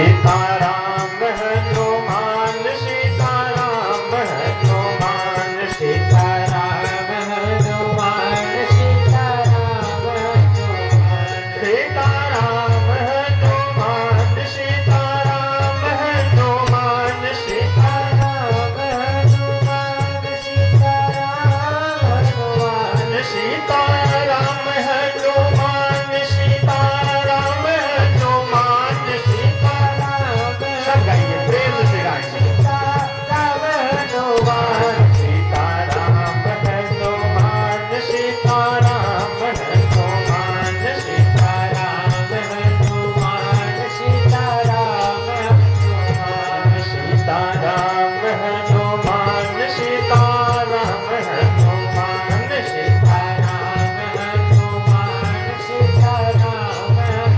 सीताराम हनुमान सीताराम हनुमान सीताराम हनुमान सीताराम हनुमान सीताराम हनुमान सीताराम हनुमान सीताराम हनुमान सीताराम हनुमान सीताराम हनुमान सीताराम हनुमान सीताराम सब गाइए प्रेम से गाइए सीताराम हनुमान सीताराम हनुमान सीताराम हनुमान सीताराम हनुमान सीताराम हनुमान सीताराम हनुमान सीताराम हनुमान सीताराम हनुमान सीताराम हनुमान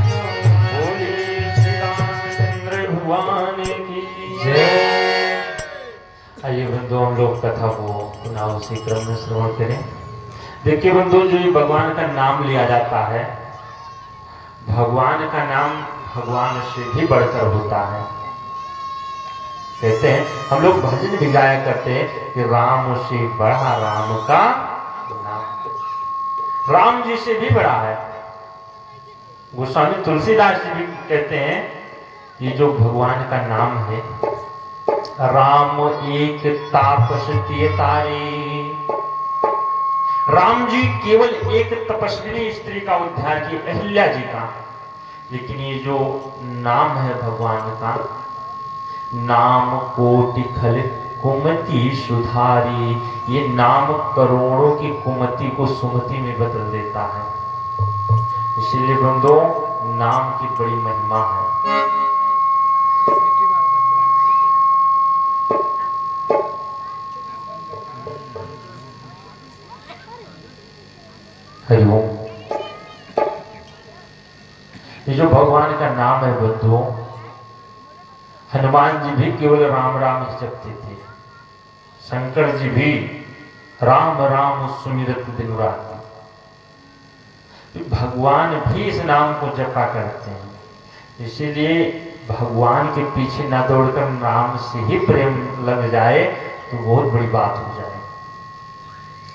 बोलिए श्री रामचंद्र भगवान की जय। आइए बंधु हम लोग कथा को पुनः उसी क्रम में श्रवण करें। देखिए बंधु, जो ये भगवान का नाम लिया जाता है, भगवान का नाम भगवान से भी बढ़कर होता है। कहते हैं, हम लोग भजन भी गाया करते हैं कि राम से बड़ा राम का नाम, राम जी से भी बड़ा है। गोस्वामी तुलसीदास जी भी कहते हैं, ये जो भगवान का नाम है, राम एक तापस तिय तारे। राम जी केवल एक तपस्विनी स्त्री का उद्धार किए, अहिल्या जी का। लेकिन ये जो नाम है भगवान का, नाम कोटि खल कुमति सुधारी, ये नाम करोड़ों की कुमति को सुमति में बदल देता है। इसलिए बंदो, नाम की बड़ी महिमा है। हरिओम। ये जो भगवान का नाम है बंधुओं, हनुमान जी भी केवल राम राम ही जपते थे। शंकर जी भी राम राम सुमिरत दिन रात। भगवान भी इस नाम को जपा करते हैं। इसीलिए भगवान के पीछे ना दौड़कर नाम से ही प्रेम लग जाए तो बहुत बड़ी बात हो जाए।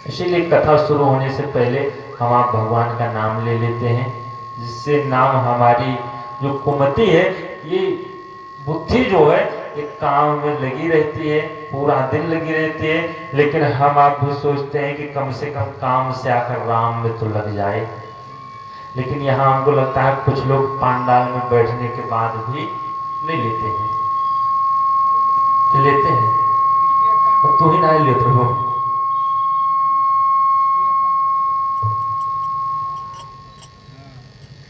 इसीलिए कथा शुरू होने से पहले हम आप भगवान का नाम ले लेते हैं, जिससे नाम हमारी जो कुमति है, ये बुद्धि जो है, ये काम में लगी रहती है, पूरा दिन लगी रहती है। लेकिन हम आप भी सोचते हैं कि कम से कम काम से आकर राम में तो लग जाए। लेकिन यहाँ हमको लगता है कुछ लोग पांडाल में बैठने के बाद भी नहीं लेते हैं, लेते हैं और तू ही ना लेते हो।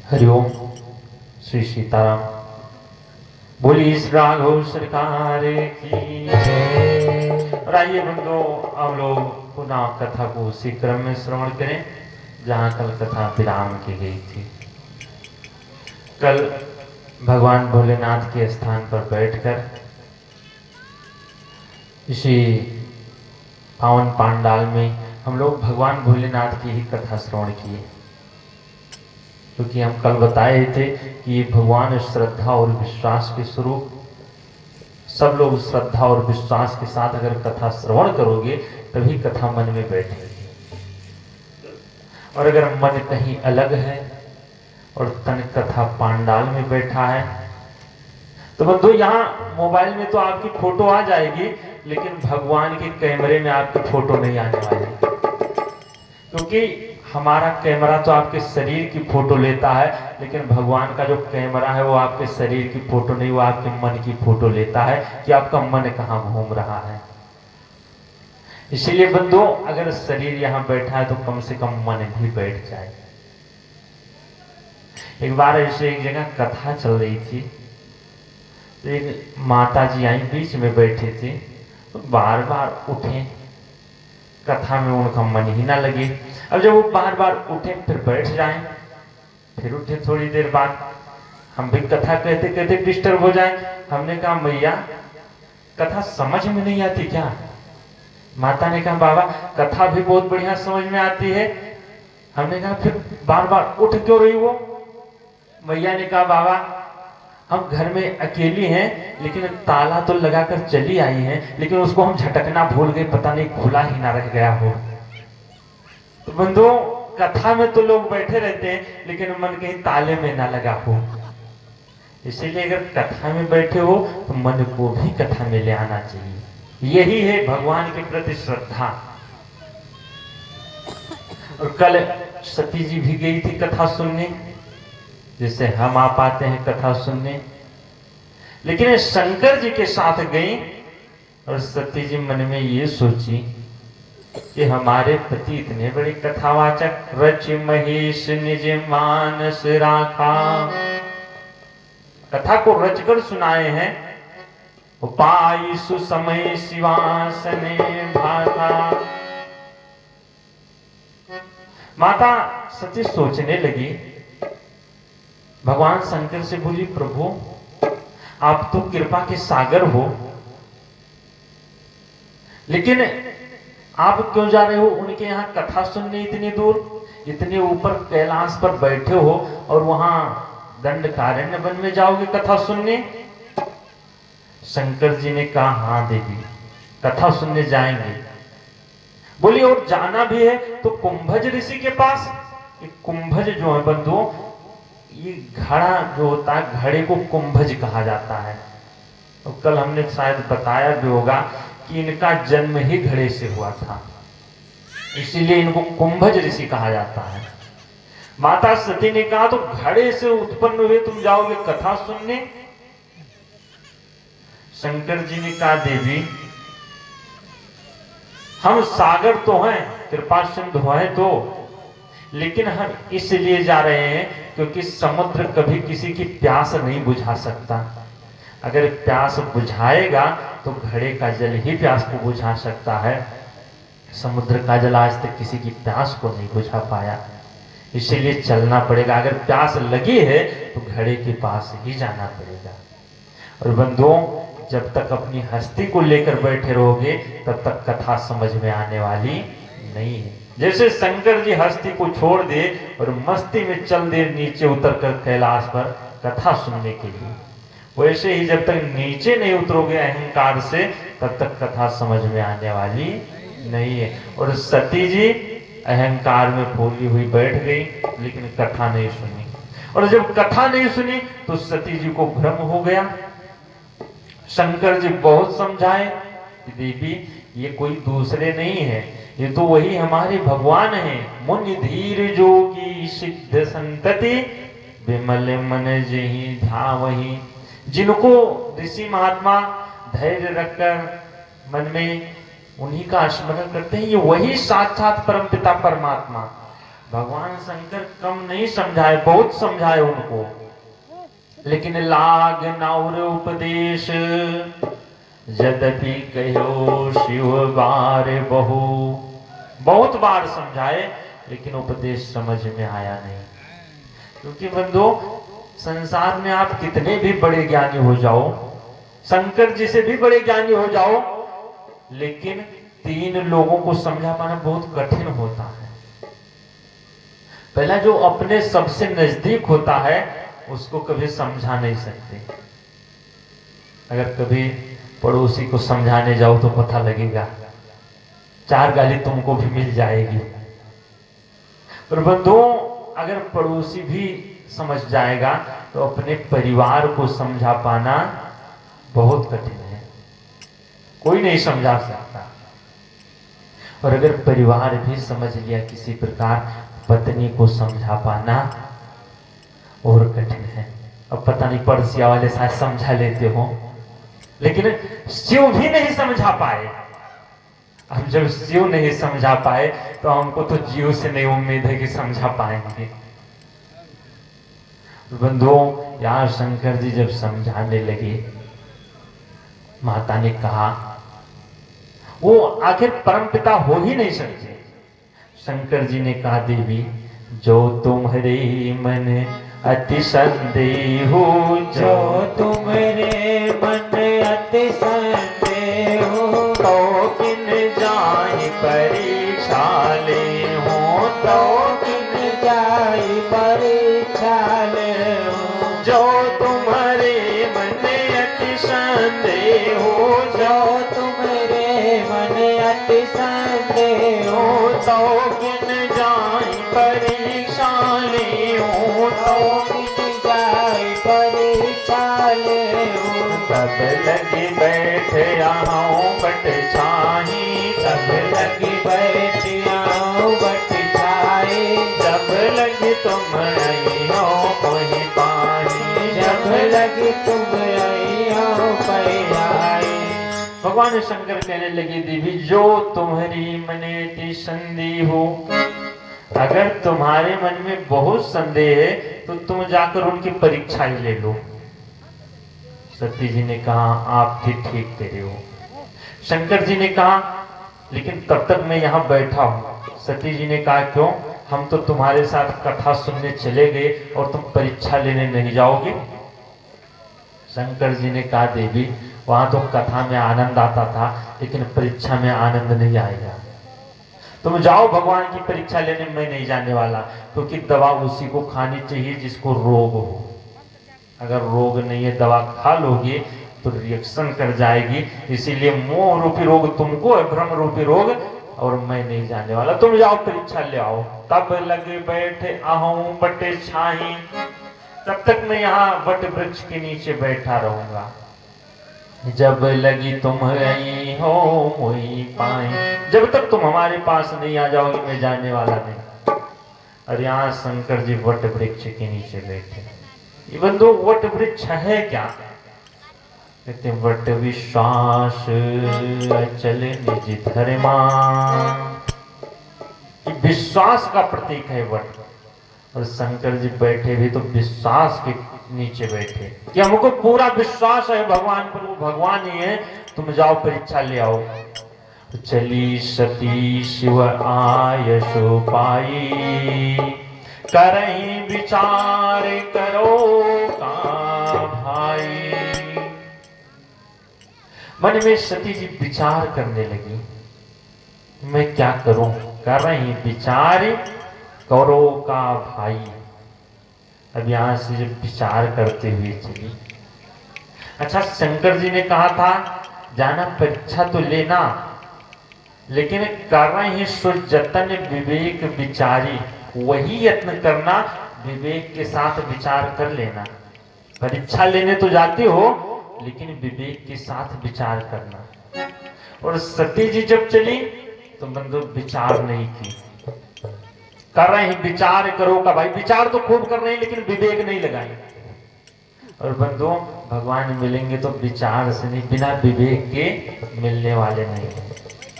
हरिओम। श्री सीताराम। बोली इस राघव सरकार की जय। और आइए बंधु, हम लोग पुनः कथा को उसी क्रम में श्रवण करें जहां कल कथा विराम की गई थी। कल भगवान भोलेनाथ के स्थान पर बैठकर इसी पावन पांडाल में हम लोग भगवान भोलेनाथ की ही कथा श्रवण किए। क्योंकि हम कल बताए थे कि ये भगवान श्रद्धा और विश्वास के स्वरूप, सब लोग श्रद्धा और विश्वास के साथ अगर कथा श्रवण करोगे तभी कथा मन में बैठेगी। और अगर मन कहीं अलग है और तन कथा पांडाल में बैठा है तो बंधु, यहाँ मोबाइल में तो आपकी फोटो आ जाएगी, लेकिन भगवान के कैमरे में आपकी फोटो नहीं आने वाली। क्योंकि हमारा कैमरा तो आपके शरीर की फोटो लेता है, लेकिन भगवान का जो कैमरा है वो आपके शरीर की फोटो नहीं, वो आपके मन की फोटो लेता है कि आपका मन कहाँ घूम रहा है। इसीलिए बंधु, अगर शरीर यहाँ बैठा है तो कम से कम मन भी बैठ जाए। एक बार ऐसे एक जगह कथा चल रही थी, तो एक माता जी आई बीच में बैठे थे, तो बार बार उठे, कथा में उनका मन ही ना लगे। अब जब वो बार बार उठे फिर बैठ जाएं, फिर उठे थोड़ी देर बाद, हम भी कथा कहते कहते डिस्टर्ब हो जाए। हमने कहा मैया कथा समझ में नहीं आती क्या? माता ने कहा बाबा कथा भी बहुत बढ़िया समझ में आती है। हमने कहा फिर बार बार उठ क्यों रही वो? मैया ने कहा बाबा हम घर में अकेली हैं, लेकिन ताला तो लगाकर चली आई हैं, लेकिन उसको हम झटकना भूल गए, पता नहीं खुला ही ना रह गया हो। तो बंधुओं, कथा में तो लोग बैठे रहते हैं, लेकिन मन कहीं ताले में ना लगा हो। इसीलिए अगर कथा में बैठे हो तो मन को भी कथा में ले आना चाहिए। यही है भगवान के प्रति श्रद्धा। और कल सती जी भी गई थी कथा सुनने, जैसे हम आप आते हैं कथा सुनने, लेकिन शंकर जी के साथ गई और सती जी मन में ये सोची कि हमारे पति इतने बड़े कथावाचक, रच महेश निज मानस राखा, कथा को रचकर सुनाए हैं, उपाय सुसमय शिवासने भाता। माता सती सोचने लगी, भगवान शंकर से बोली, प्रभु आप तो कृपा के सागर हो, लेकिन आप क्यों जा रहे हो उनके यहाँ कथा सुनने इतनी दूर, इतने ऊपर कैलाश पर बैठे हो और वहां दंडकारण्य वन में जाओगे कथा सुनने? शंकर जी ने कहा, हाँ देवी, कथा सुनने जाएंगे। बोली, और जाना भी है तो कुंभज ऋषि के पास। कुंभज जो है बंधुओं, ये घड़ा जो होता है, घड़े को कुंभज कहा जाता है। तो कल हमने शायद बताया भी होगा कि इनका जन्म ही घड़े से हुआ था, इसीलिए इनको कुंभज ऋषि कहा जाता है। माता सती ने कहा, तो घड़े से उत्पन्न हुए तुम जाओगे कथा सुनने? शंकर जी ने कहा, देवी हम सागर तो हैं, कृपा सिंधु हैं तो, लेकिन हम इसलिए जा रहे हैं क्योंकि समुद्र कभी किसी की प्यास नहीं बुझा सकता। अगर प्यास बुझाएगा तो घड़े का जल ही प्यास को बुझा सकता है। समुद्र का जल आज तक किसी की प्यास को नहीं बुझा पाया, इसीलिए चलना पड़ेगा। अगर प्यास लगी है तो घड़े के पास ही जाना पड़ेगा। और बंधुओं, जब तक अपनी हस्ती को लेकर बैठे रहोगे तब तक कथा समझ में आने वाली नहीं है। जैसे शंकर जी हस्ती को छोड़ दे और मस्ती में चल दे नीचे उतरकर कैलाश पर कथा सुनने के लिए, वैसे ही जब तक नीचे नहीं उतरोगे अहंकार से, तब तक कथा समझ में आने वाली नहीं है। और सती जी अहंकार में फूली हुई बैठ गई, लेकिन कथा नहीं सुनी। और जब कथा नहीं सुनी तो सती जी को भ्रम हो गया। शंकर जी बहुत समझाए कि देवी ये कोई दूसरे नहीं है, ये तो वही हमारे भगवान हैं। मुनि धीर जोगी सिद्ध संतति, विमल मन जहि ध्यावहि। जिनको ऋषि महात्मा धैर्य रखकर मन में उन्हीं का स्मरण करते हैं, ये वही साक्षात परमपिता परमात्मा। भगवान शंकर कम नहीं समझाए, बहुत समझाए उनको, लेकिन लाग नौर उपदेश, यद्यपि कहो शिव बार बहु। बहुत बार समझाए, लेकिन उपदेश समझ में आया नहीं। क्योंकि बंधुओं, संसार में आप कितने भी बड़े ज्ञानी हो जाओ, शंकर जी से भी बड़े ज्ञानी हो जाओ, लेकिन तीन लोगों को समझा पाना बहुत कठिन होता है। पहला जो अपने सबसे नजदीक होता है उसको कभी समझा नहीं सकते। अगर कभी पड़ोसी को समझाने जाओ तो पता लगेगा, चार गाली तुमको भी मिल जाएगी। और बंधुओं, अगर पड़ोसी भी समझ जाएगा तो अपने परिवार को समझा पाना बहुत कठिन है, कोई नहीं समझा सकता। और अगर परिवार भी समझ लिया किसी प्रकार, पत्नी को समझा पाना और कठिन है। अब पता नहीं पड़ोसिया वाले शायद समझा लेते हो, लेकिन शिव भी नहीं समझा पाए। अब जब शिव नहीं समझा पाए तो हमको तो जीव से नहीं उम्मीद है कि समझा पाएंगे। बंधुओं, यार शंकर जी जब समझाने लगे, माता ने कहा वो आखिर परमपिता हो ही नहीं सकते। शंकर जी ने कहा, देवी जो तुम्हारे मन अति संदेह हो, जो तुम्हारे मन अति संदेह हो, तो किन जाहि परीक्षा ले हो, तो किन जाहि परीक्षा ले हो। जो तुम्हारे संदेह हो, जो तुम्हारे मन अति संदेह हो, तो किन जाए परीक्षा ले हो, तो किन जाए परीक्षा ले हो। तब लगी बैठे आहूँ बट छाही, तब लगी बैठी आऊं बट छाई, जब लगी तुम आई हो कोई पाही, जब लगी तुम आई हो आई। भगवान शंकर कहने लगे देवी जो तुम्हारी मने संदेह हो, अगर तुम्हारे मन में बहुत संदेह है तो तुम जाकर उनकी परीक्षा ही ले लो। सती जी ने कहा आप ठीक कह रहे हो। शंकर जी ने कहा लेकिन तब तक मैं यहाँ बैठा हूँ। सती जी ने कहा क्यों, हम तो तुम्हारे साथ कथा सुनने चले गए और तुम परीक्षा लेने नहीं जाओगे। शंकर जी ने कहा देवी वहां तो कथा में आनंद आता था लेकिन परीक्षा में आनंद नहीं आएगा। तुम जाओ भगवान की परीक्षा लेने, मैं नहीं जाने वाला, क्योंकि दवा उसी को खानी चाहिए जिसको रोग हो। अगर रोग नहीं है दवा खा लोगे तो रिएक्शन कर जाएगी, इसीलिए मोह रूपी रोग तुमको है, भ्रम रूपी रोग, और मैं नहीं जाने वाला। तुम जाओ परीक्षा ले आओ। तब लगे बैठे आहूँ बटे छाही, तब तक मैं यहाँ वट वृक्ष के नीचे बैठा रहूंगा। जब लगी तुम आई हो मोई पाई, जब तक तुम हमारे पास नहीं आ जाओगे मैं जाने वाला नहीं। और यहाँ शंकर जी वट वृक्ष के नीचे बैठे। ये बंधु वट वृक्ष है क्या? कहते वट विश्वास अचल निज धर्मा, विश्वास का प्रतीक है वट। और शंकर जी बैठे भी तो विश्वास के नीचे बैठे कि हमको पूरा विश्वास है भगवान पर, वो भगवान ही है, तुम जाओ परीक्षा ले आओ। तो चली सती शिव आयसो पाई, करहीं विचार करो का भाई। मन में सती जी विचार करने लगी मैं क्या करूं, कर रही विचार करो का भाई। अब यहां से जब विचार करते हुए चली, अच्छा शंकर जी ने कहा था जाना परीक्षा तो लेना, लेकिन कर रही सुजतन विवेक विचारी, वही यत्न करना विवेक के साथ विचार कर लेना। परीक्षा लेने तो जाते हो लेकिन विवेक के साथ विचार करना। और सती जी जब चली तो बंधु विचार नहीं की, कर रहे हैं विचार करो का भाई, विचार तो खूब कर रहे हैं लेकिन विवेक नहीं लगाए। और बंधु भगवान मिलेंगे तो विचार से नहीं, बिना विवेक के मिलने वाले नहीं।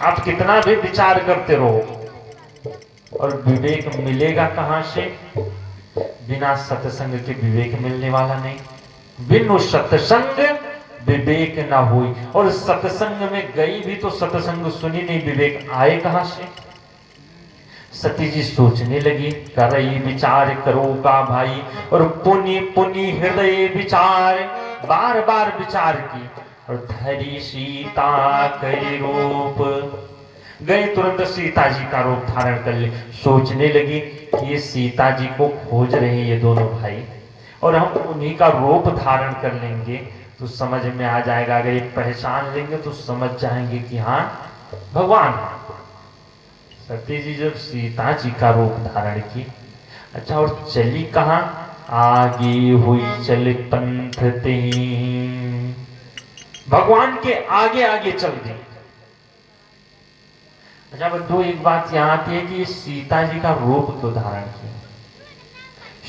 आप कितना भी विचार करते रहो और विवेक मिलेगा कहां से? बिना सत्संग के विवेक मिलने वाला नहीं। बिनु सत्संग विवेक ना हुई, और सत्संग में गई भी तो सत्संग सुनी नहीं, विवेक आए कहां से? सती जी सोचने लगी, कर रही विचार करो का भाई, और पुनि पुनि हृदय विचार, बार बार विचार की। और धरी सीता कई रूप, गए तुरंत सीता जी का रूप धारण कर ले। सोचने लगी कि ये सीता जी को खोज रहे हैं ये दोनों भाई, और हम उन्हीं का रूप धारण कर लेंगे तो समझ में आ जाएगा। अगर ये पहचान लेंगे तो समझ जाएंगे कि हाँ भगवान। सती जी जब सीता जी का रूप धारण की, अच्छा और चली कहाँ? आगे हुई चल पंथ ते, भगवान के आगे आगे चल दी। अच्छा बंधु एक बात यहाँ आती है कि सीता जी का रूप क्यों धारण किया?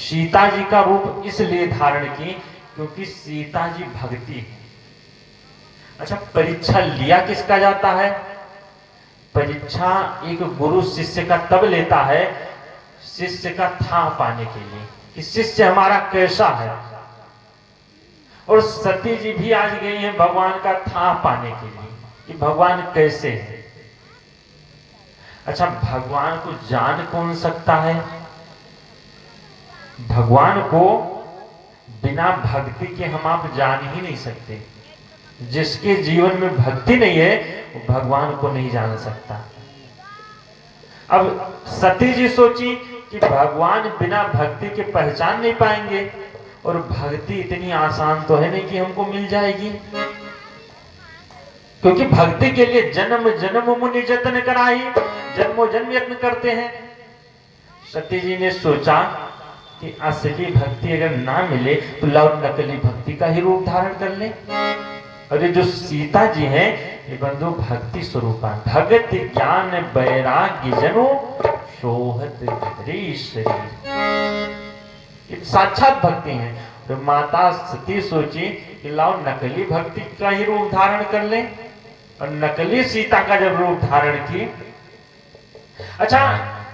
सीता जी का रूप इसलिए धारण की क्योंकि सीता जी भक्ति। अच्छा परीक्षा लिया किसका जाता है? परीक्षा एक गुरु शिष्य का तब लेता है शिष्य का था पाने के लिए कि शिष्य हमारा कैसा है। और सती जी भी आज गई हैं भगवान का था पाने के लिए कि भगवान कैसे है। अच्छा भगवान को जान कौन सकता है? भगवान को बिना भक्ति के हम आप जान ही नहीं सकते। जिसके जीवन में भक्ति नहीं है वो भगवान को नहीं जान सकता। अब सती जी सोची कि भगवान बिना भक्ति के पहचान नहीं पाएंगे, और भक्ति इतनी आसान तो है नहीं कि हमको मिल जाएगी। क्योंकि भक्ति के लिए जन्म जन्म मुनि जतन कराई, जन्मों जन्म यत्न करते हैं। सती जी ने सोचा कि असली भक्ति अगर ना मिले तो लाओ नकली भक्ति का ही रूप धारण कर ले। और ये जो सीता जी हैं ये बंधु भक्ति स्वरूपा, भगत ज्ञान वैराग्य जनो सोहत धरी शरीर, ये साक्षात भक्ति है। तो माता सती सोची कि लाओ नकली भक्ति का ही रूप धारण कर ले, और नकली सीता का जब रूप धारण की। अच्छा,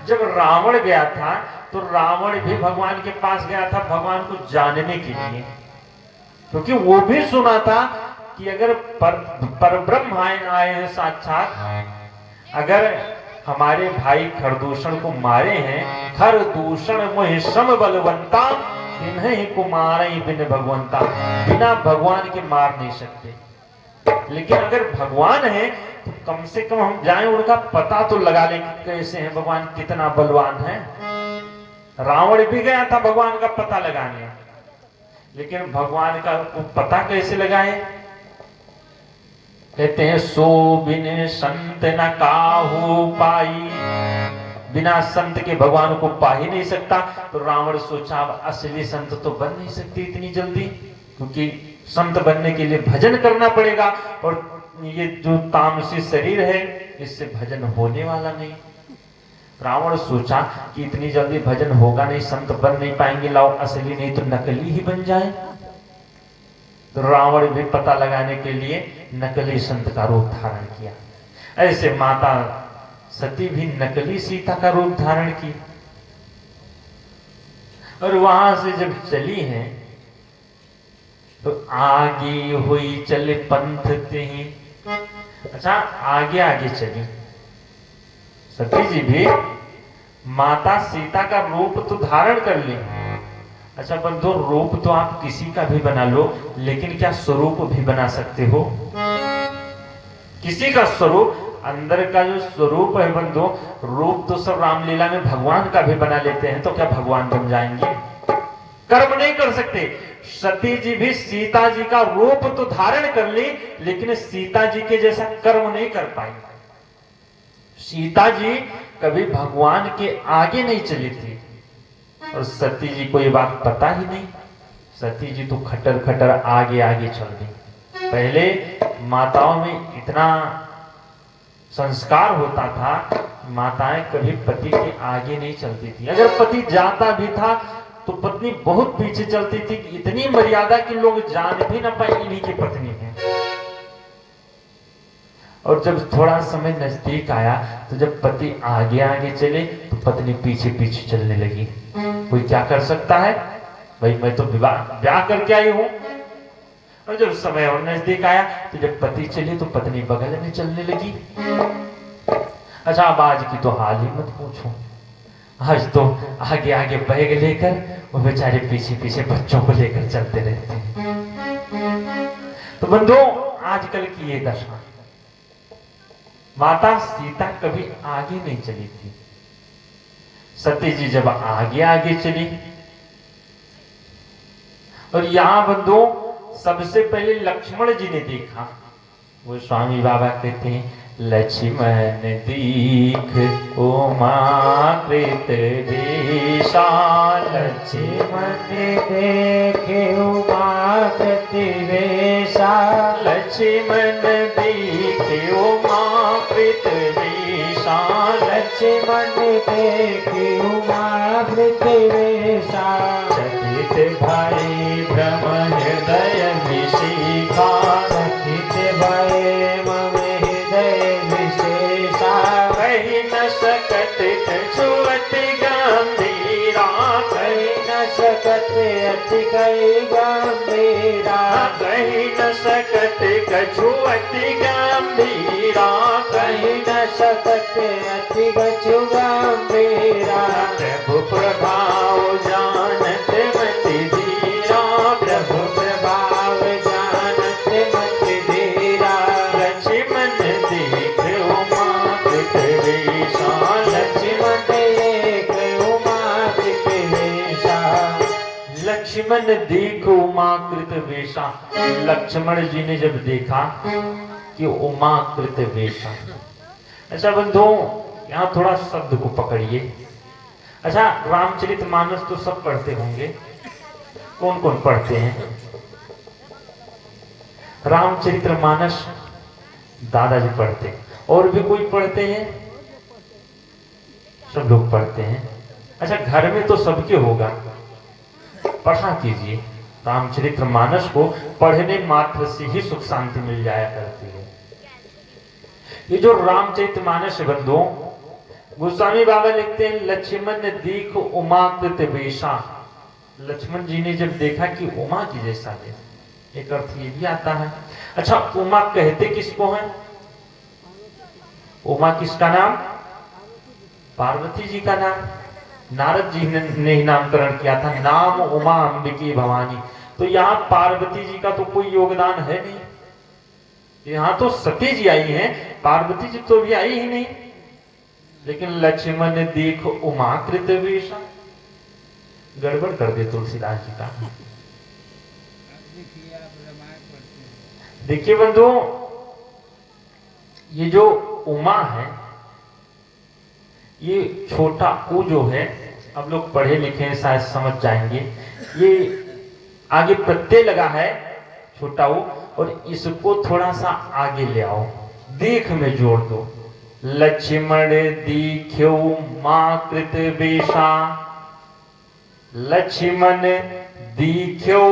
जब रावण गया था तो रावण भी भगवान के पास गया था भगवान को जानने के लिए, क्योंकि वो भी सुना था कि अगर पर ब्रह्म आए हैं साक्षात, अगर हमारे भाई खरदूषण को मारे हैं, खरदूषण मोहि सम बलवंता इन्हें कुमार बिन भगवंता, बिना भगवान के मार नहीं सकते। लेकिन अगर भगवान है तो कम से कम हम जाएं उनका पता तो लगा लें कि कैसे हैं भगवान, कितना बलवान है। रावण भी गया था भगवान का पता लगाने, लेकिन भगवान का पता कैसे लगाए? कहते हैं सो बिन संत न काहू पाई, बिना संत के भगवान को पा ही नहीं सकता। तो रावण सोचा अब असली संत तो बन नहीं सकती इतनी जल्दी, क्योंकि संत बनने के लिए भजन करना पड़ेगा, और ये जो तामसी शरीर है इससे भजन होने वाला नहीं। रावण सोचा कि इतनी जल्दी भजन होगा नहीं, संत बन नहीं पाएंगे, लाओ असली नहीं तो नकली ही बन जाए। तो रावण भी पता लगाने के लिए नकली संत का रूप धारण किया। ऐसे माता सती भी नकली सीता का रूप धारण की, और वहां से जब चली हैं तो आगे हुई चले पंथ ते ही। अच्छा, आगे आगे चली सती जी भी, माता सीता का रूप तो धारण कर ली। अच्छा बंधु, रूप तो आप किसी का भी बना लो, लेकिन क्या स्वरूप भी बना सकते हो? किसी का स्वरूप, अंदर का जो स्वरूप है बंधु, रूप तो सब रामलीला में भगवान का भी बना लेते हैं, तो क्या भगवान बन जाएंगे? कर्म नहीं कर सकते। सती जी भी सीता जी का रूप तो धारण कर ली, लेकिन सीता जी के जैसा कर्म नहीं कर पाई। सीता जी कभी भगवान के आगे नहीं चली थी, और सती जी को ये बात पता ही नहीं। सती जी तो खटर खटर आगे आगे चल दी। पहले माताओं में इतना संस्कार होता था, माताएं कभी पति के आगे नहीं चलती थी। अगर पति जाता भी था तो पत्नी बहुत पीछे चलती थी, इतनी मर्यादा कि लोग जान भी ना पाए इन्हीं की पत्नी है। और जब थोड़ा समय नजदीक आया तो जब पति आगे आगे चले तो पत्नी पीछे पीछे चलने लगी। कोई क्या कर सकता है भाई, मैं तो ब्याह करके आई हूं। और जब समय और नजदीक आया तो जब पति चले तो पत्नी बगल में चलने लगी। अच्छा, अब आज की तो हाल ही मत पूछो। आज तो आगे आगे बैग लेकर वो बेचारे पीछे पीछे बच्चों को लेकर चलते रहते हैं। तो बंधु, आजकल की ये दशा, माता सीता कभी आगे नहीं चली थी। सती जी जब आगे आगे चली, और यहां बंधु सबसे पहले लक्ष्मण जी ने देखा। वो स्वामी बाबा कहते हैं, लक्ष्मण दीख उमाकृत वेशा, लक्ष्मण देखे उमाकृत वेशा, लक्ष्मण देखे उमाकृत वेशा, लक्ष्मण देखे उमाकृत वेशा, चकित भाई ब्रह्म हृदय विशिखा, चकित भय मम हृदय विशेषा, कही न सकत कछुअत गंभीरा, कही न सकत अति कही गंभीरा, कही न सकत कछुअत गंभीरा, कही न सकत अति कछु गंभीरा, प्रभु प्रभाव जानत मति धीरा, प्रभु प्रभाव जानत मति धीरा, लक्ष्मण देख उमाकृत वेशा, लक्ष्मण देख उमाकृत वेशा, लक्ष्मण देख उमाकृत वेशा। लक्ष्मण जी ने जब देखा कि उमा कृत वेशा। अच्छा बंधुओं, यहाँ थोड़ा शब्द को पकड़िए। अच्छा, रामचरितमानस तो सब पढ़ते होंगे, कौन कौन पढ़ते हैं? रामचरितमानस दादाजी पढ़ते हैं, और भी कोई पढ़ते हैं? सब लोग पढ़ते हैं। अच्छा, घर में तो सबके होगा, पढ़ा कीजिए। रामचरितमानस को पढ़ने मात्र से ही सुख शांति मिल जाया करती है। ये जो रामचरितमानस बंधुओं, गोस्वामी बाबा लिखते हैं, लक्ष्मण दीख उमा कृत वेशा। लक्ष्मण जी ने जब देखा कि उमा की जैसा है, एक अर्थ ये भी आता है। अच्छा, उमा कहते किसको है? उमा किसका नाम? पार्वती जी का नाम। नारद जी ने ही नामकरण किया था, नाम उमा अंबिकी भवानी। तो यहाँ पार्वती जी का तो कोई योगदान है नहीं, यहाँ तो सती जी आई हैं, पार्वती जी तो भी आई ही नहीं। लेकिन लक्ष्मण देख उमा कृत वेशा, गड़बड़ कर दे तुलसीदास जी का। देखिए बंधुओं, ये जो उमा है, ये छोटा ऊ जो है, अब लोग पढ़े लिखे हैं शायद समझ जाएंगे, ये आगे प्रत्यय लगा है छोटा ऊ, और इसको थोड़ा सा आगे ले आओ, देख में जोड़ दो। लक्ष्मण दीख्यो मां कृत वेशा, लक्ष्मण दीख्यो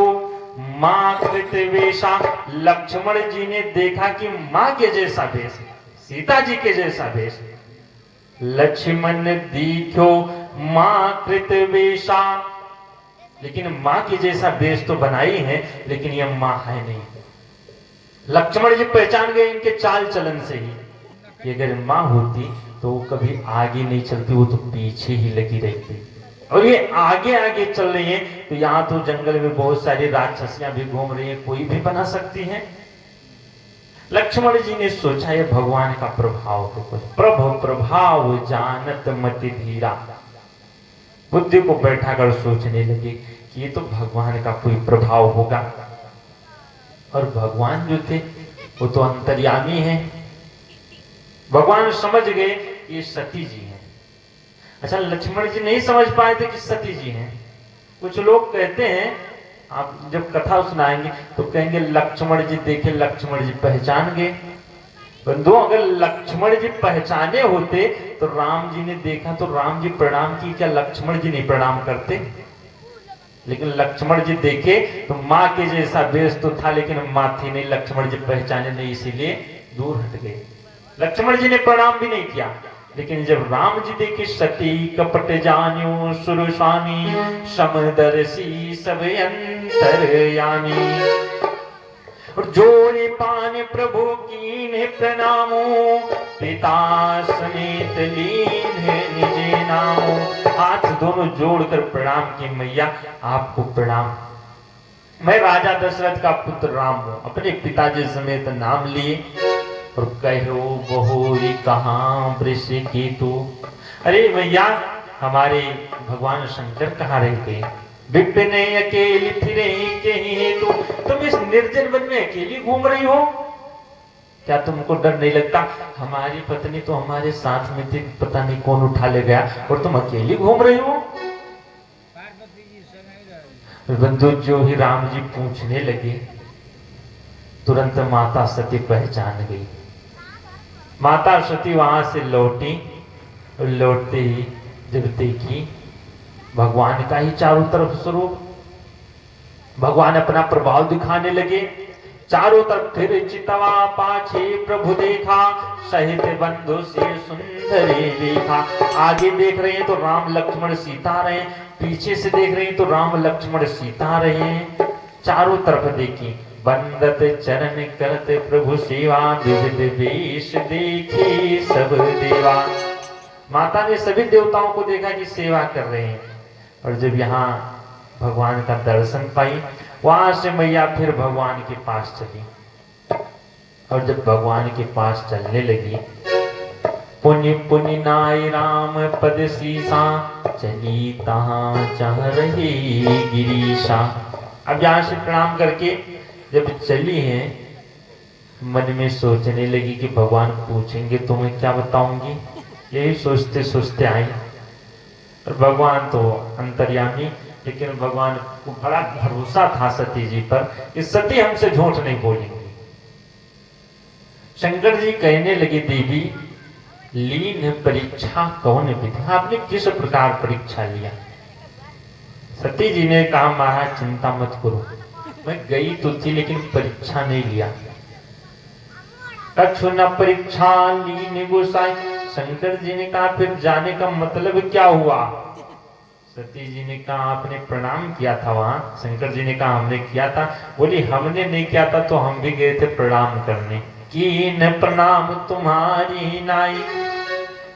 मां कृत वेशा। लक्ष्मण जी ने देखा कि मां के जैसा वेश, सीता जी के जैसा वेश। लक्ष्मण दीख्यो मां कृत वेशा, लेकिन मां के जैसा वेश तो बनाई है, लेकिन यह मां है नहीं। लक्ष्मण जी पहचान गए इनके चाल चलन से ही कि अगर मां होती तो वो कभी आगे नहीं चलती, वो तो पीछे ही लगी रहती। और ये आगे आगे चल रही है, तो यहाँ तो जंगल में बहुत सारी राक्षसियां भी घूम रही हैं, कोई भी बना सकती हैं। लक्ष्मण जी ने सोचा ये भगवान का प्रभाव तो कुछ, प्रभु प्रभाव जानत मति धीरा। बुद्धि को बैठा कर सोचने लगे कि ये तो भगवान का कोई प्रभाव होगा। और भगवान जो थे वो तो अंतर्यामी हैं। भगवान समझ गए ये सती जी हैं। अच्छा, लक्ष्मण जी नहीं समझ पाए थे कि सती जी हैं। कुछ लोग कहते हैं, आप जब कथा सुनाएंगे तो कहेंगे लक्ष्मण जी देखे, लक्ष्मण जी पहचान गए। बंधुओं, अगर लक्ष्मण जी पहचाने होते तो राम जी ने देखा तो राम जी प्रणाम की, क्या लक्ष्मण जी नहीं प्रणाम करते? लेकिन लक्ष्मण जी देखे तो माँ के जैसा वेश तो था, लेकिन माँ थी नहीं, लक्ष्मण जी पहचाने नहीं, इसीलिए दूर हट गए। लक्ष्मण जी ने प्रणाम भी नहीं किया। लेकिन जब राम जी देखे सती कपट जान्यो सुरसानी, समदर्शी सब अंतरयामी। और जोरे पान प्रभु कीन्हे प्रणामो, पिता समेत लीन्हे निजे नामो। हाथ दोनों जोड़कर प्रणाम किए, मैया आपको प्रणाम, मैं राजा दशरथ का पुत्र राम हूं। अपने पिताजी समेत नाम लिए और कहो बहोरी कहाँ वृष केतु। अरे भैया, हमारे भगवान शंकर कहाँ रह गए? विपिन अकेली फिरे के हेतु, तुम इस निर्जन वन में अकेली घूम रही हो, क्या तुमको डर नहीं लगता? हमारी पत्नी तो हमारे साथ में थी, पता नहीं कौन उठा ले गया, और तुम अकेली घूम रही हो। बंधु, जो ही राम जी पूछने लगे, तुरंत माता सती पहचान गई। माता सती वहां से लौटी, और लौटते ही जब देखी भगवान का ही चारों तरफ स्वरूप, भगवान अपना प्रभाव दिखाने लगे। चारों तरफ फिर चितवा पाछे प्रभु देखा, सहित बंधु से सुंदरी देखा। आगे देख रहे हैं तो राम लक्ष्मण सीता रहे, पीछे से देख रहे हैं तो राम लक्ष्मण सीता रहे। चारों तरफ देखी, बंदत चरण करते प्रभु सेवा, विविध वेश देखी सब देवा। माता ने सभी देवताओं को देखा कि सेवा कर रहे हैं। और जब यहाँ भगवान का दर्शन पाई, वहां से मैया फिर भगवान के पास चली। और जब भगवान के पास चलने लगी, पुनि पुनि नाय राम पद सीसा, चली तहां चाह रही गिरीशा। अब यहाँ से प्रणाम करके जब चली हैं मन में सोचने लगी कि भगवान पूछेंगे तो मैं क्या बताऊंगी। यही सोचते सोचते आई। और भगवान तो अंतर्यामी, लेकिन भगवान को बड़ा भरोसा था सती जी पर कि सती हमसे झूठ नहीं बोलेंगी। शंकर जी कहने लगे, देवी लीन परीक्षा कौन विधि, आपने किस प्रकार परीक्षा लिया। सती जी ने कहा, महाराज चिंता मत करो, मैं गई तो थी लेकिन परीक्षा नहीं लिया। कछु न परीक्षा लीन गोसाई। शंकर जी ने कहा, फिर जाने का मतलब क्या हुआ। सती जी ने कहा, आपने प्रणाम किया था वहां। शंकर जी ने कहा, हमने किया था। बोली, हमने नहीं किया था तो हम भी गए थे प्रणाम करने। कीन प्रणाम तुम्हारी नाई,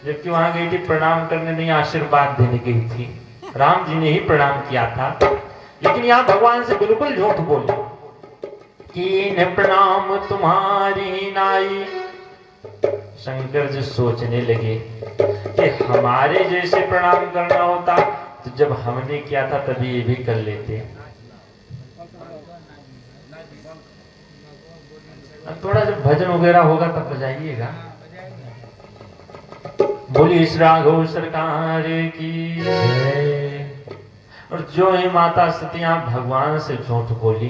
जबकि वहां गई थी प्रणाम करने, नहीं आशीर्वाद देने गई थी। राम जी ने ही प्रणाम किया था, लेकिन यहाँ भगवान से बिल्कुल झूठ बोली। कीन प्रणाम तुम्हारी नाई। शंकर जी सोचने लगे कि हमारे जैसे प्रणाम करना होता तो जब हमने किया था तभी ये भी कर लेते। थोड़ा जब भजन वगैरह होगा तब बजाइएगा। बोली इस राघव सरकार की जय। और जो ही माता सतियां भगवान से झूठ बोली,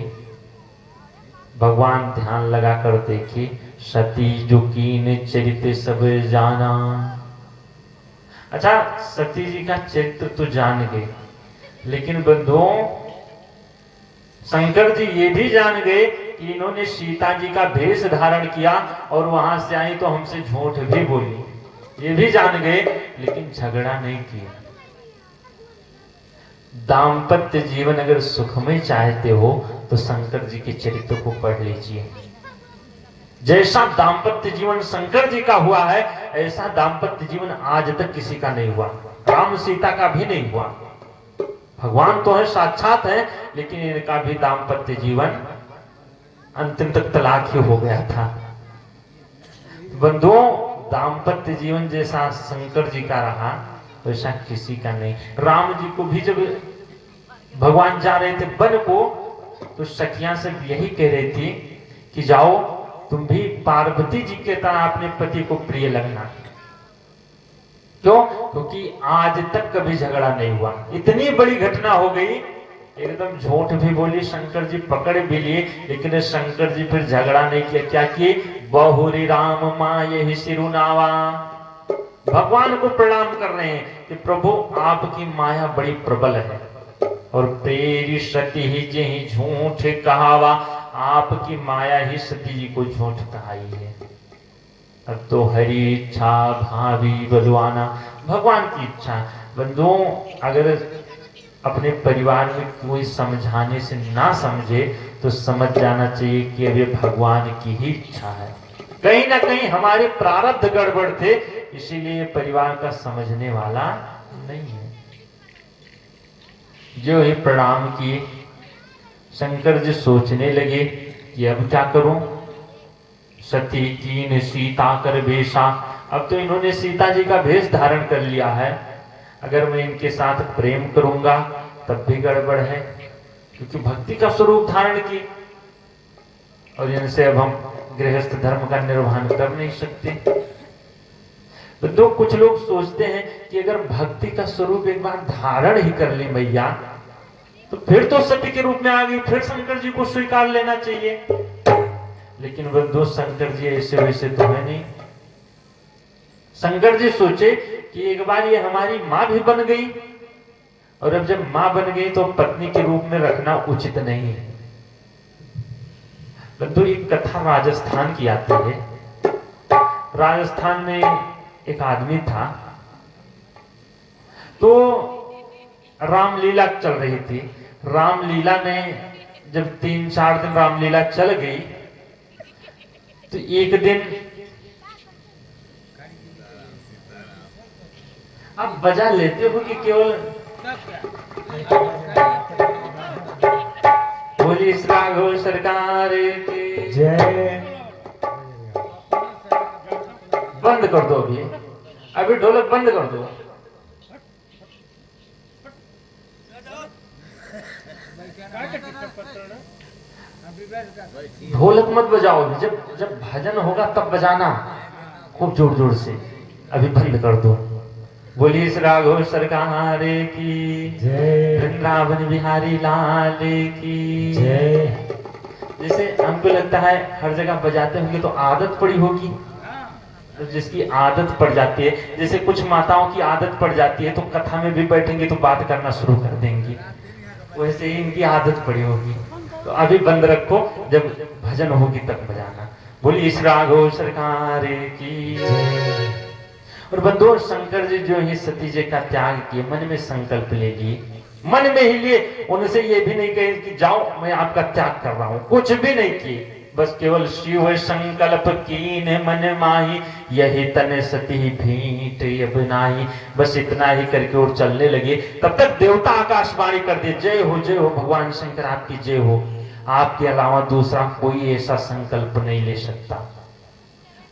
भगवान ध्यान लगाकर देखी, सती जो कीन चरित्र सब जाना। अच्छा, सती जी का चरित्र तो जान गए, लेकिन बंधुओं शंकर जी ये भी जान गए कि इन्होंने सीता जी का भेष धारण किया और वहां से आई तो हमसे झूठ भी बोली। ये भी जान गए, लेकिन झगड़ा नहीं किया। दाम्पत्य जीवन अगर सुखमय चाहते हो तो शंकर जी के चरित्र को पढ़ लीजिए। जैसा दाम्पत्य जीवन शंकर जी का हुआ है, ऐसा दाम्पत्य जीवन आज तक किसी का नहीं हुआ। राम सीता का भी नहीं हुआ। भगवान तो है, साक्षात है, लेकिन इनका भी दाम्पत्य जीवन अंतिम तक तलाक ही हो गया था। बंधुओं, दाम्पत्य जीवन जैसा शंकर जी का रहा वैसा किसी का नहीं। राम जी को भी जब भगवान जा रहे थे वन को, तो सखियां से यही कह रही थी कि जाओ तुम भी पार्वती जी के तरह अपने पति को प्रिय लगना। क्यों? क्योंकि आज तक कभी झगड़ा नहीं हुआ। इतनी बड़ी घटना हो गई, एकदम झूठ भी बोली, शंकर जी पकड़ भी लिए, लेकिन शंकर जी फिर झगड़ा नहीं किया। क्या किए? बहुरी राम माये ही सिरुनावा। भगवान को प्रणाम कर रहे हैं कि प्रभु आपकी माया बड़ी प्रबल है, और तेरी सती ही जही झूठ कहावा। आपकी माया ही सती जी को झूठ कहाई है। अब तो हरी इच्छा भावी बलवाना, भगवान की इच्छा। बंधुओं, अगर अपने परिवार में कोई समझाने से ना समझे तो समझ जाना चाहिए कि अब ये भगवान की ही इच्छा है। कहीं ना कहीं हमारे प्रारब्ध गड़बड़ थे, इसीलिए परिवार का समझने वाला नहीं है। जो ही प्रणाम किए, शंकर जी सोचने लगे कि अब क्या करूं। सती कीन सीता कर भेषा। अब तो इन्होंने सीता जी का भेष धारण कर लिया है, अगर मैं इनके साथ प्रेम करूंगा तब भी गड़बड़ है, क्योंकि भक्ति का स्वरूप धारण की, और इनसे अब हम गृहस्थ धर्म का निर्वहन कर नहीं सकते। तो कुछ लोग सोचते हैं कि अगर भक्ति का स्वरूप एक बार धारण ही कर ली मैया, तो फिर तो सती के रूप में आ गई, फिर शंकर जी को स्वीकार लेना चाहिए। लेकिन वह दो शंकर जी ऐसे वैसे तो है नहीं। शंकर जी सोचे कि एक बार ये हमारी माँ भी बन गई, और अब जब माँ बन गई तो पत्नी के रूप में रखना उचित नहीं है। तो एक कथा राजस्थान की आती है। राजस्थान में एक आदमी था, तो रामलीला चल रही थी। रामलीला में जब 3-4 दिन रामलीला चल गई, तो एक दिन आप बजा लेते हो कि केवल बोली इस राघव सरकार की जय। बंद कर दो, अभी ढोलक बंद कर दो। ढोलक मत बजाओ, जब जब भजन होगा तब बजाना खूब जोर जोर से। अभी बंद कर दो। बोलिए इस राघव सरकार की जय, वृंदावन बिहारी लाल की जय। जैसे हमको लगता है हर जगह बजाते होंगे तो आदत पड़ी होगी, तो जिसकी आदत पड़ जाती है, जैसे कुछ माताओं की आदत पड़ जाती है तो कथा में भी बैठेंगी तो बात करना शुरू कर देंगी, वैसे ही इनकी आदत पड़ी होगी। तो अभी बंद रखो, जब भजन होगी तब बजाना। बोलिए इस राघव सरकार की। और बंधुओं, शंकर जी जो ही सती जी का त्याग किए, मन में संकल्प ले लिए, मन में ही लिए, उनसे ये भी नहीं कहे कि जाओ मैं आपका त्याग कर रहा हूं, कुछ भी नहीं किए, बस केवल शिव संकल्प कीन मन माही, यही तन सती भीट अब नाही। बस इतना ही करके और चलने लगे। तब तक देवता आकाशवाणी कर दिए, जय हो भगवान शंकर आपकी जय हो, आपके अलावा दूसरा कोई ऐसा संकल्प नहीं ले सकता।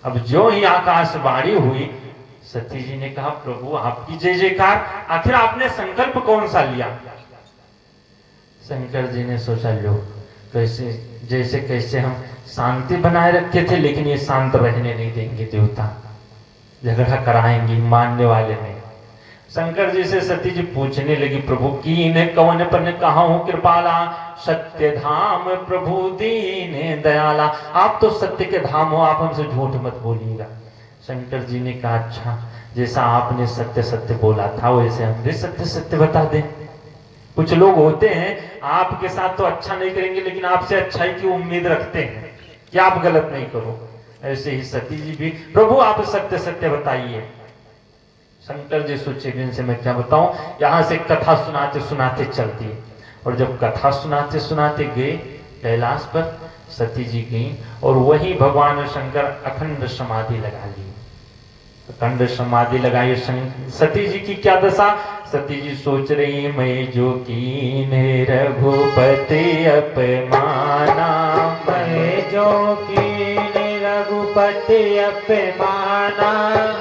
अब जो ही आकाशवाणी हुई, सती जी ने कहा प्रभु आपकी जय जयकार, आखिर आपने संकल्प कौन सा लिया? शंकर जी ने सोचा लो कैसे जैसे कैसे हम शांति बनाए रखे थे, लेकिन ये शांत रहने नहीं देंगे देवता, झगड़ा कराएंगे, मानने वाले नहीं। शंकर जी से सती जी पूछने लगी प्रभु की इन्हें कौन पर ने कहा हूं कृपाला, सत्य धाम प्रभु दीन दयाला, आप तो सत्य के धाम हो, आप हमसे झूठ मत बोलिएगा। शंकर जी ने कहा अच्छा, जैसा आपने सत्य सत्य बोला था वैसे हम भी सत्य सत्य बता दें। कुछ लोग होते हैं आपके साथ तो अच्छा नहीं करेंगे, लेकिन आपसे अच्छाई की उम्मीद रखते हैं कि आप गलत नहीं करो। ऐसे ही सती जी भी, प्रभु आप सत्य सत्य बताइए। शंकर जी सोचे इनसे मैं क्या बताऊं, यहां से कथा सुनाते सुनाते चलती है। और जब कथा सुनाते सुनाते गए कैलाश पर, सती जी गई और वही भगवान शंकर अखंड समाधि लगा ली। अखंड समाधि लगाई सती जी की क्या दशा, सती जी सोच रही मैं जो कीन रघुपति अपमाना, मैं जो कीन रघुपति अपमाना,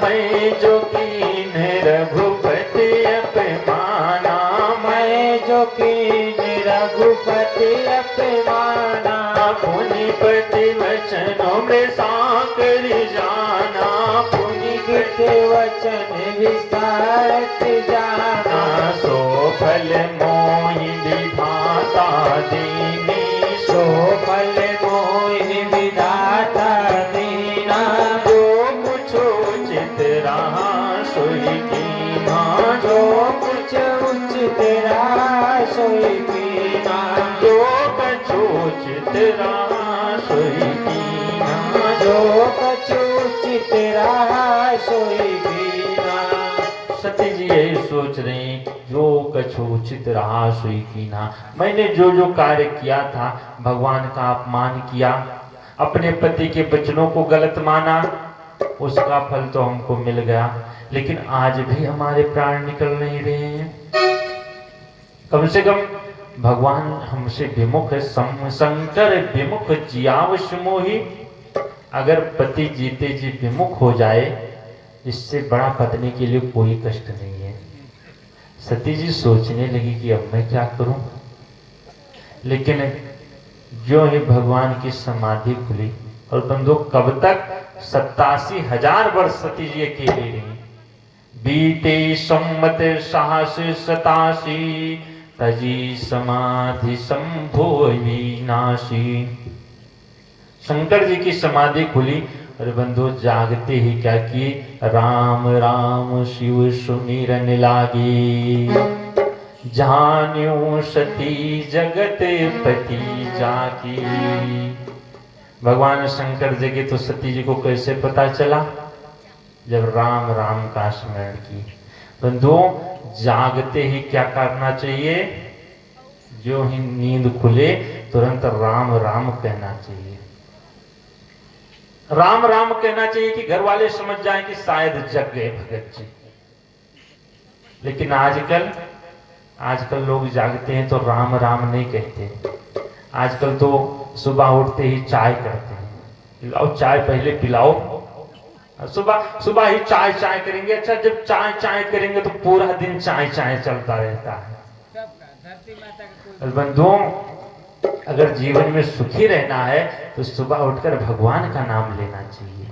मैं जो कीन रघुपति अपमाना, मैं जो कीन रघुपति अपमाना, पुनिपति वचनों में साकर जाना, पुनिपति वचन विस्तारत जाना, सो फल मोहि विधाता दीनी, सो फल मोहि विधाता दीना, जो कुछ उचित रहा सोई कीना, जो कुछ उचित रहा सोई कीना, जो कुछ उचित रहा सोई कीना, जो कुछ उचित रहा सोई कीना। सती जी यही सोच रही, जो कछु उचित रहा सोई कीना। मैंने जो जो कार्य किया था, भगवान का अपमान किया, अपने पति के वचनों को गलत माना, उसका फल तो हमको मिल गया, लेकिन आज भी हमारे प्राण निकल नहीं रहे हैं। कम से कम भगवान हमसे विमुख है, शंकर विमुख जियावश मोही। अगर पति जीते जी विमुख हो जाए, इससे बड़ा पत्नी के लिए कोई कष्ट नहीं है। सती जी सोचने लगी कि अब मैं क्या करूं, लेकिन जो ही भगवान की समाधि खुली, और बंधु कब तक 87,000 वर्ष सती जी अकेली रही। बीते सम्मत साहस 87, तजी समाधि संभो विनाशी। शंकर जी की समाधि खुली और बंधु जागते ही क्या की, राम राम शिव सुमिरन लागी, जान्यो सती जगत पति जाकी। भगवान शंकर जी की तो सती जी को कैसे पता चला, जब राम राम का स्मरण की। बंधु जागते ही क्या करना चाहिए, जो ही नींद खुले तुरंत राम राम कहना चाहिए। राम राम कहना चाहिए कि घर वाले समझ जाएं कि शायद जग गए भगत जी। लेकिन आजकल लोग जागते हैं तो राम राम नहीं कहते। आजकल तो सुबह उठते ही चाय करते हैं, पिलाओ चाय, पहले पिलाओ। सुबह ही चाय चाय करेंगे। अच्छा, जब चाय चाय करेंगे तो पूरा दिन चाय चाय चलता रहता है। बंधुओं, अगर जीवन में सुखी रहना है तो सुबह उठकर भगवान का नाम लेना चाहिए।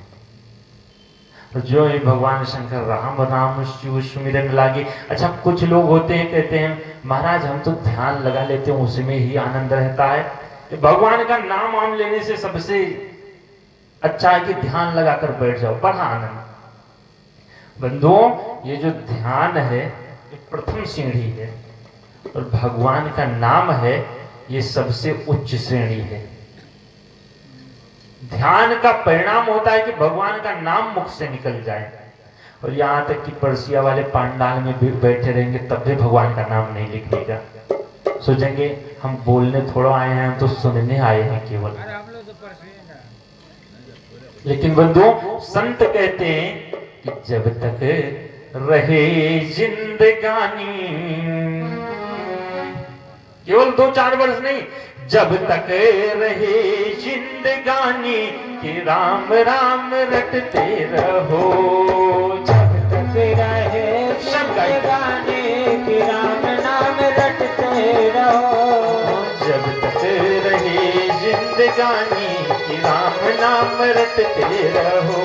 और जो ही भगवान शंकर राम राम शिव सुमिरन लागे। अच्छा, कुछ लोग होते हैं कहते हैं महाराज हम तो ध्यान लगा लेते हैं उसमें ही आनंद रहता है। भगवान का नाम वाम लेने से सबसे अच्छा है कि ध्यान लगाकर बैठ जाओ, बड़ा आनंद। बंधुओं, ये जो ध्यान है ये प्रथम सीढ़ी है और भगवान का नाम है ये सबसे उच्च श्रेणी है। ध्यान का परिणाम होता है कि भगवान का नाम मुख से निकल जाए। और यहां तक कि परसिया वाले पांडाल में भी बैठे रहेंगे तब भी भगवान का नाम नहीं लिखेगा। सोचेंगे हम बोलने थोड़ा आए हैं, हम तो सुनने आए हैं केवल। लेकिन बंधुओं, संत कहते हैं कि जब तक रहे जिंदगानी, केवल 2-4 वर्ष नहीं, जब तक रहे जिंदगानी कि राम राम रटते रहो। जब तक रहे जिंदगानी कि राम नाम रटते रहो। जब तक रहे जिंदगानी कि राम नाम रटते रहो।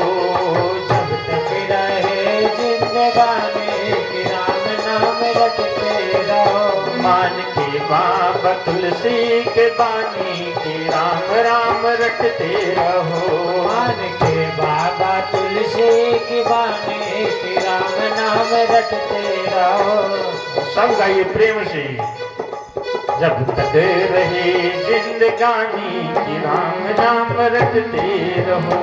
जब तक रहे जिंदगानी कि राम नाम रटते रहो। मान के बाबा तुलसी के बानी कि राम राम रटते रहो। मान के बाबा तुलसी की बानी कि राम नाम रटते रहो। सब गाइए प्रेम से। जब तक रहे जिंदगानी कि राम नाम रटते रहो।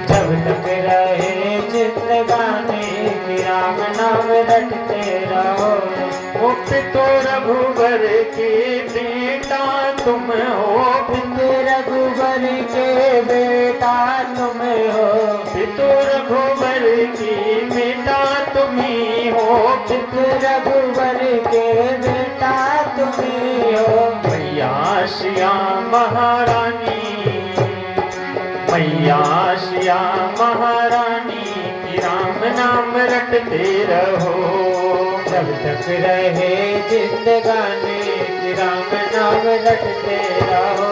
जब तक रहे जिंदगानी कि राम नाम रटते रहो। पितो रघुवर के बेटा तुम हो। पितो रघुवर के बेटा तुम हो। पितो रघुवर की बेटा तुम ही हो। पितो रघुवर के बेटा तुम ही हो। मैया श्या महारानी, मैया श्या महारानी की राम नाम रटते रहो। जब तक रहे जिंदगानी कि राम नाम रटते रहो।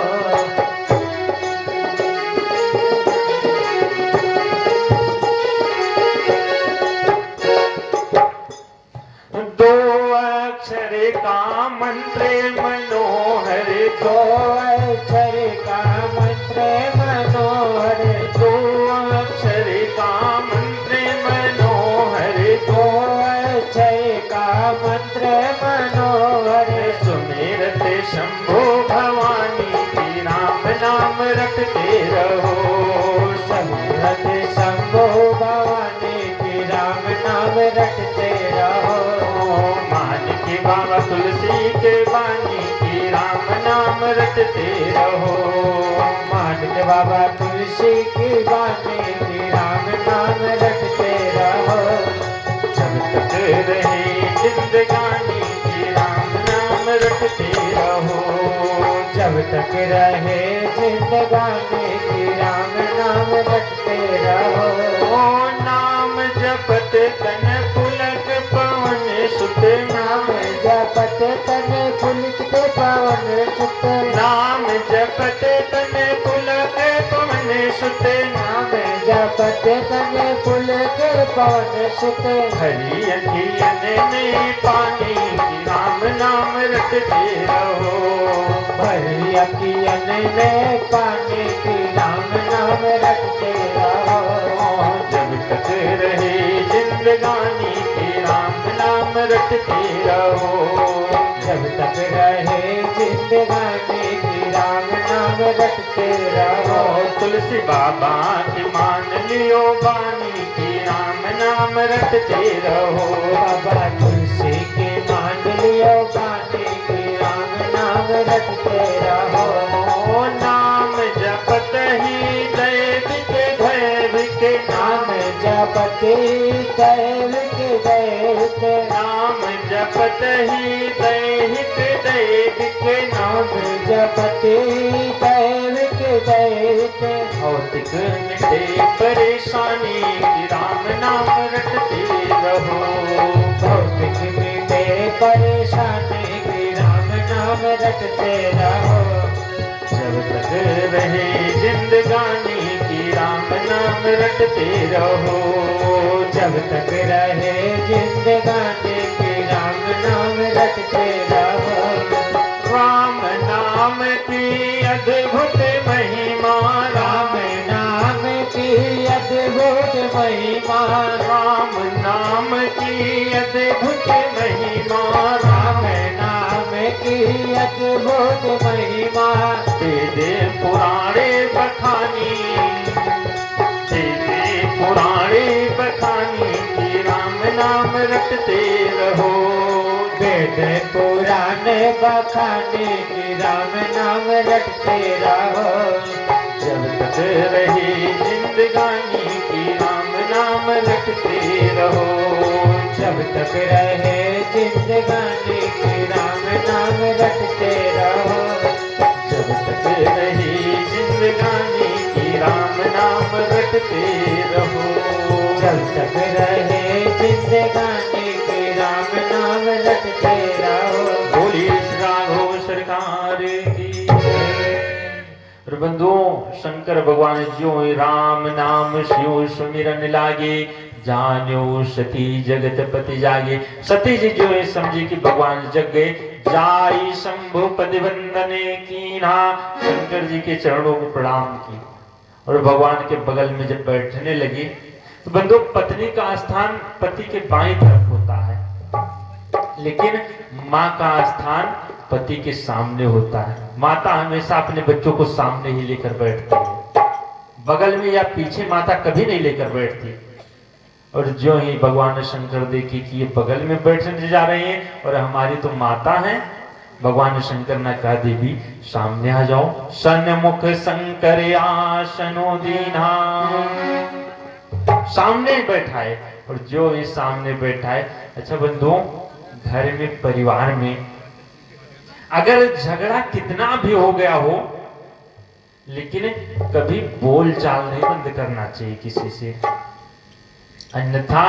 दो अक्षर का मंत्र मनोहर। दो अक्षर का मंत्र मनोहर। दो अक्षर का मंत्र मनोहर। दो अक्षर का मंत्र मनोहर। सुमिरत शंभो भवानी की राम नाम रटते रहो। सुमिरत शंभो भवानी की राम नाम रटते रहो। मान के बाबा तुलसी के बानी की राम नाम रटते रहो। मान के बाबा तुलसी की बानी की राम नाम रटते रहो। जब तक रहे जिंदगानी की राम नाम रटते रहो। जब तक रहे जिंदगानी की राम नाम रटते रहो। ओ नाम जपत तन पुलक पवन सुत। नाम जपत तन पुलक पवन सुत। नाम जपत तन पुलक पवन सुत। नाम जपत तन पुलक पवन सुत। हरि अखियन में पानी की राम नाम रटते रहो। भरी अखियन में पानी की राम नाम रटते रहो। जब तक रहे जिंदगानी की राम नाम रटते रहो। जब तक रहे जिंदगानी की राम नाम रटते रहो। तुलसी बाबा की मान लियो बानी की राम नाम रटते रहो। बाबा तुलसी के मान लियो बानी की राम नाम रटते रहो। नाम जपत ही दैविक दैविक। नाम जपते दैविक दैविक। नाम जपत ही दैहिक दैविक। नाम जपते दैविक दैविक। भौतिक मिटे परेशानी की राम नाम रटते रहो। भौतिक मिटे परेशानी की राम नाम रटते रहो। जब तक रहे जिंदगानी की राम नाम रटते रहो। जब तक रहे जिंदगानी की राम नाम रटते रहो। राम नाम की अद्भुत महिमा, राम नाम की अद्भुत महिमा, राम नाम की अद्भुत महिमा, राम नाम की अद्भुत महिमा। वेदे पुराणे बखानी, वेदे पुराणे बखानी की राम नाम रटते रहो। वेद पुराण बखाने की राम नाम रटते रहो। जब तक रहे जिंदगानी की राम नाम रटते रहो। जब तक रहे जिंदगानी की राम नाम रटते रहो। जब तक रहे जिंदगानी की राम नाम रटते रहो। जब तक रहे जिंदगानी की राम नाम रटते रहो। बोलिए श्री राघव सरकार की। और बंधुओं, शंकर भगवान ज्यों ही राम नाम शिव सुमिरन लागे, जान्यो सती जगत पति जागे। सती जी जो है समझी कि भगवान जग गए, जाई शंभु पति वंदने कीन्हा, शंकर जी के चरणों को प्रणाम की और भगवान के बगल में जब बैठने लगी तो बंधु, पत्नी का स्थान पति के बाईं तरफ होता है, लेकिन माँ का स्थान पति के सामने होता है। माता हमेशा अपने बच्चों को सामने ही लेकर बैठती है, बगल में या पीछे माता कभी नहीं लेकर बैठती। और जो ही भगवान शंकर देखी कि ये बगल में बैठने जा रहे हैं और हमारी तो माता है, भगवान शंकर ने कहा देवी सामने आ जाओ। सन्मुख शंकर आसनो दीना, सामने बैठा है। और जो ही सामने बैठा है। अच्छा बंधुओं, घर में परिवार में अगर झगड़ा कितना भी हो गया हो, लेकिन कभी बोल चाल नहीं बंद करना चाहिए किसी से, अन्यथा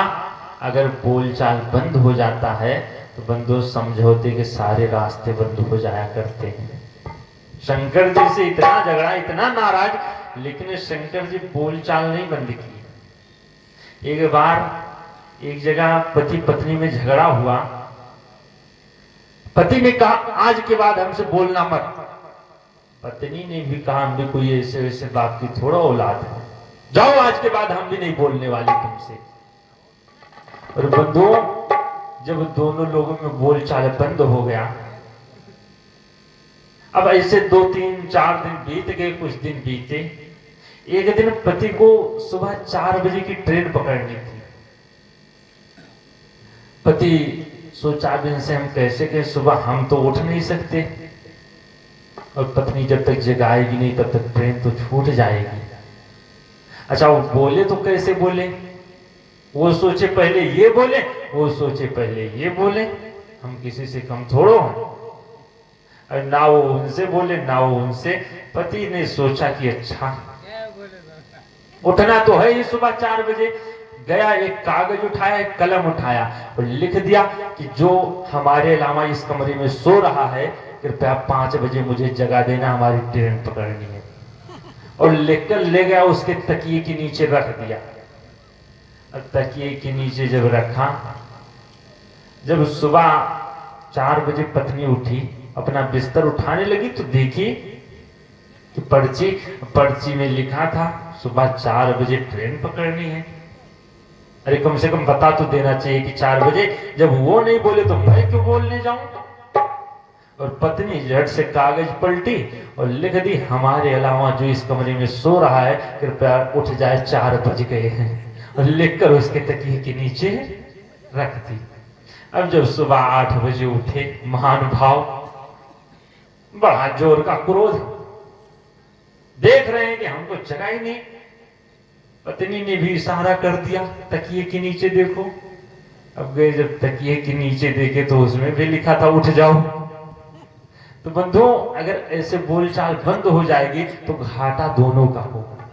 अगर बोल चाल बंद हो जाता है तो बंधु समझौते के सारे रास्ते बंद हो जाया करते हैं। शंकर जी से इतना झगड़ा, इतना नाराज, लेकिन शंकर जी बोल चाल नहीं बंद की। एक बार एक जगह पति पत्नी में झगड़ा हुआ, पति ने कहा आज के बाद हमसे बोलना मत। पत्नी ने भी कहा हम भी कोई ऐसे वैसे बाप की थोड़ा औलाद है, जाओ आज के बाद हम भी नहीं बोलने वाले तुमसे। और बंधुओं, जब दोनों लोगों में बोल चाल बंद हो गया, अब ऐसे 2 3 4 दिन बीत गए, कुछ दिन बीते। एक दिन पति को सुबह 4 बजे की ट्रेन पकड़नी थी। पति सोचा दिन से हम कैसे के सुबह हम तो उठ नहीं सकते, और पत्नी जब तक जगाएगी नहीं तब तक ट्रेन तो छूट जाएगी। अच्छा वो बोले तो कैसे बोले, वो सोचे पहले ये बोले, वो सोचे पहले ये बोले, हम किसी से कम थोड़ो हैं। और ना वो उनसे बोले ना वो उनसे। पति ने सोचा कि अच्छा उठना तो है ही सुबह 4 बजे। गया, एक कागज उठाया, एक कलम उठाया और लिख दिया कि जो हमारे अलावा इस कमरे में सो रहा है कृपया 5 बजे मुझे जगा देना, हमारी ट्रेन पकड़नी है। और लेकर ले गया, उसके तकिए के नीचे रख दिया। और तकिए के नीचे जब रखा, जब सुबह 4 बजे पत्नी उठी, अपना बिस्तर उठाने लगी तो देखी कि पर्ची में लिखा था सुबह 4 बजे ट्रेन पकड़नी है। अरे कम से कम बता तो देना चाहिए कि 4 बजे। जब वो नहीं बोले तो मैं क्यों बोलने जाऊं। और पत्नी झट से कागज पलटी और लिख दी हमारे अलावा जो इस कमरे में सो रहा है कृपया उठ जाए, 4 बज गए हैं। और लिखकर उसके तकिए के नीचे रख दी। अब जब सुबह 8 बजे उठे महानुभाव, बड़ा जोर का क्रोध, देख रहे हैं कि हमको जगा ही नहीं। पत्नी ने भी इशारा कर दिया तकिए के नीचे देखो। अब गए, जब तकिए के नीचे देखे तो उसमें भी लिखा था उठ जाओ। तो बंधुओं, अगर ऐसे बोलचाल बंद हो जाएगी तो घाटा दोनों का होगा।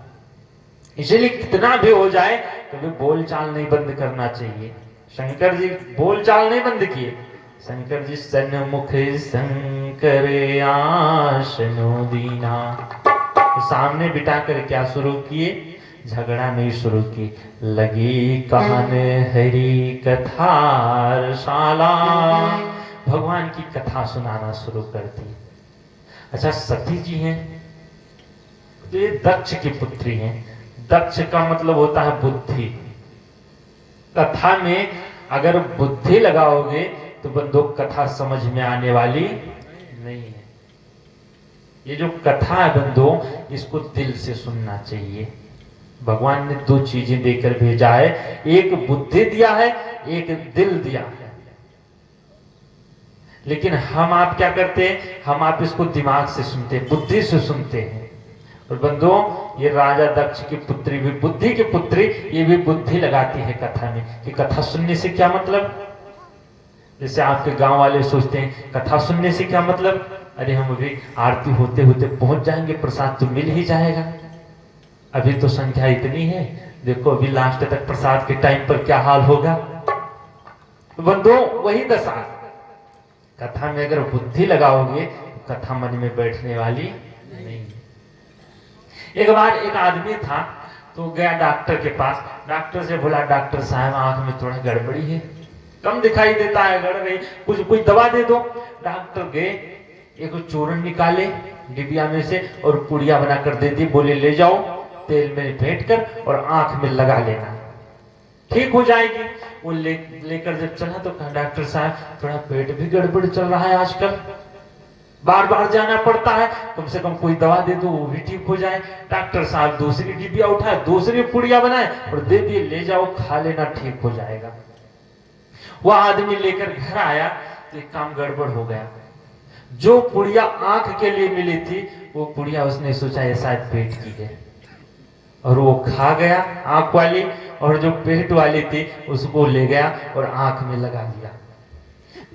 इसलिए कितना भी हो जाए कभी बोलचाल नहीं बंद करना चाहिए। शंकर जी बोलचाल नहीं बंद किए। शंकर जी सन्मुख शंकर शंकर आशनो दीना। तो सामने बिठा कर क्या शुरू किए? झगड़ा नहीं शुरू की। लगी कहन हरि कथाशाला, भगवान की कथा सुनाना शुरू कर दी। अच्छा, सती जी हैं तो ये दक्ष की पुत्री हैं। दक्ष का मतलब होता है बुद्धि। कथा में अगर बुद्धि लगाओगे तो बंदो कथा समझ में आने वाली नहीं है। ये जो कथा है बंदो, इसको दिल से सुनना चाहिए। भगवान ने दो चीजें देकर भेजा है, एक बुद्धि दिया है, एक दिल दिया है। लेकिन हम आप क्या करते हैं? हम आप इसको दिमाग से सुनते हैं, बुद्धि से सुनते हैं। और बंधुओं, ये राजा दक्ष की पुत्री भी बुद्धि की पुत्री, ये भी बुद्धि लगाती है कथा में कि कथा सुनने से क्या मतलब। जैसे आपके गांव वाले सोचते हैं कथा सुनने से क्या मतलब, अरे हम अभी आरती होते होते पहुंच जाएंगे, प्रसाद तो मिल ही जाएगा, अभी तो संख्या इतनी है, देखो अभी लास्ट तक प्रसाद के टाइम पर क्या हाल होगा। तो बंधुओं, वही दशा कथा में अगर बुद्धि लगाओगे तो कथा मन में बैठने वाली नहीं। एक बार एक आदमी था तो गया डॉक्टर के पास। डॉक्टर से बोला, डॉक्टर साहब आंख में थोड़ा गड़बड़ी है, कम दिखाई देता है, गड़ गई, कुछ दवा दे दो। डॉक्टर गए, एक चूर्ण निकाले डिबिया में से और पुड़िया बनाकर दे दी। बोले ले जाओ, तेल में फेंट कर और आंख में लगा लेना, ठीक हो जाएगी। वो लेकर जब चला तो कहा, डॉक्टर साहब थोड़ा पेट भी गड़बड़ चल रहा है आजकल, बार बार जाना पड़ता है, कम से कम कोई दवा दे दो वो भी ठीक हो जाए। डॉक्टर साहब दूसरी डिबिया उठाए, दूसरी पुड़िया बनाए और दे दिए, ले जाओ खा लेना, ठीक हो जाएगा। वह आदमी लेकर घर आया तो एक काम गड़बड़ हो गया। जो पुड़िया आंख के लिए मिली थी वो पुड़िया उसने सोचा ये शायद पेट की है, और वो खा गया आंख वाली, और जो पेट वाली थी उसको ले गया और आंख में लगा दिया।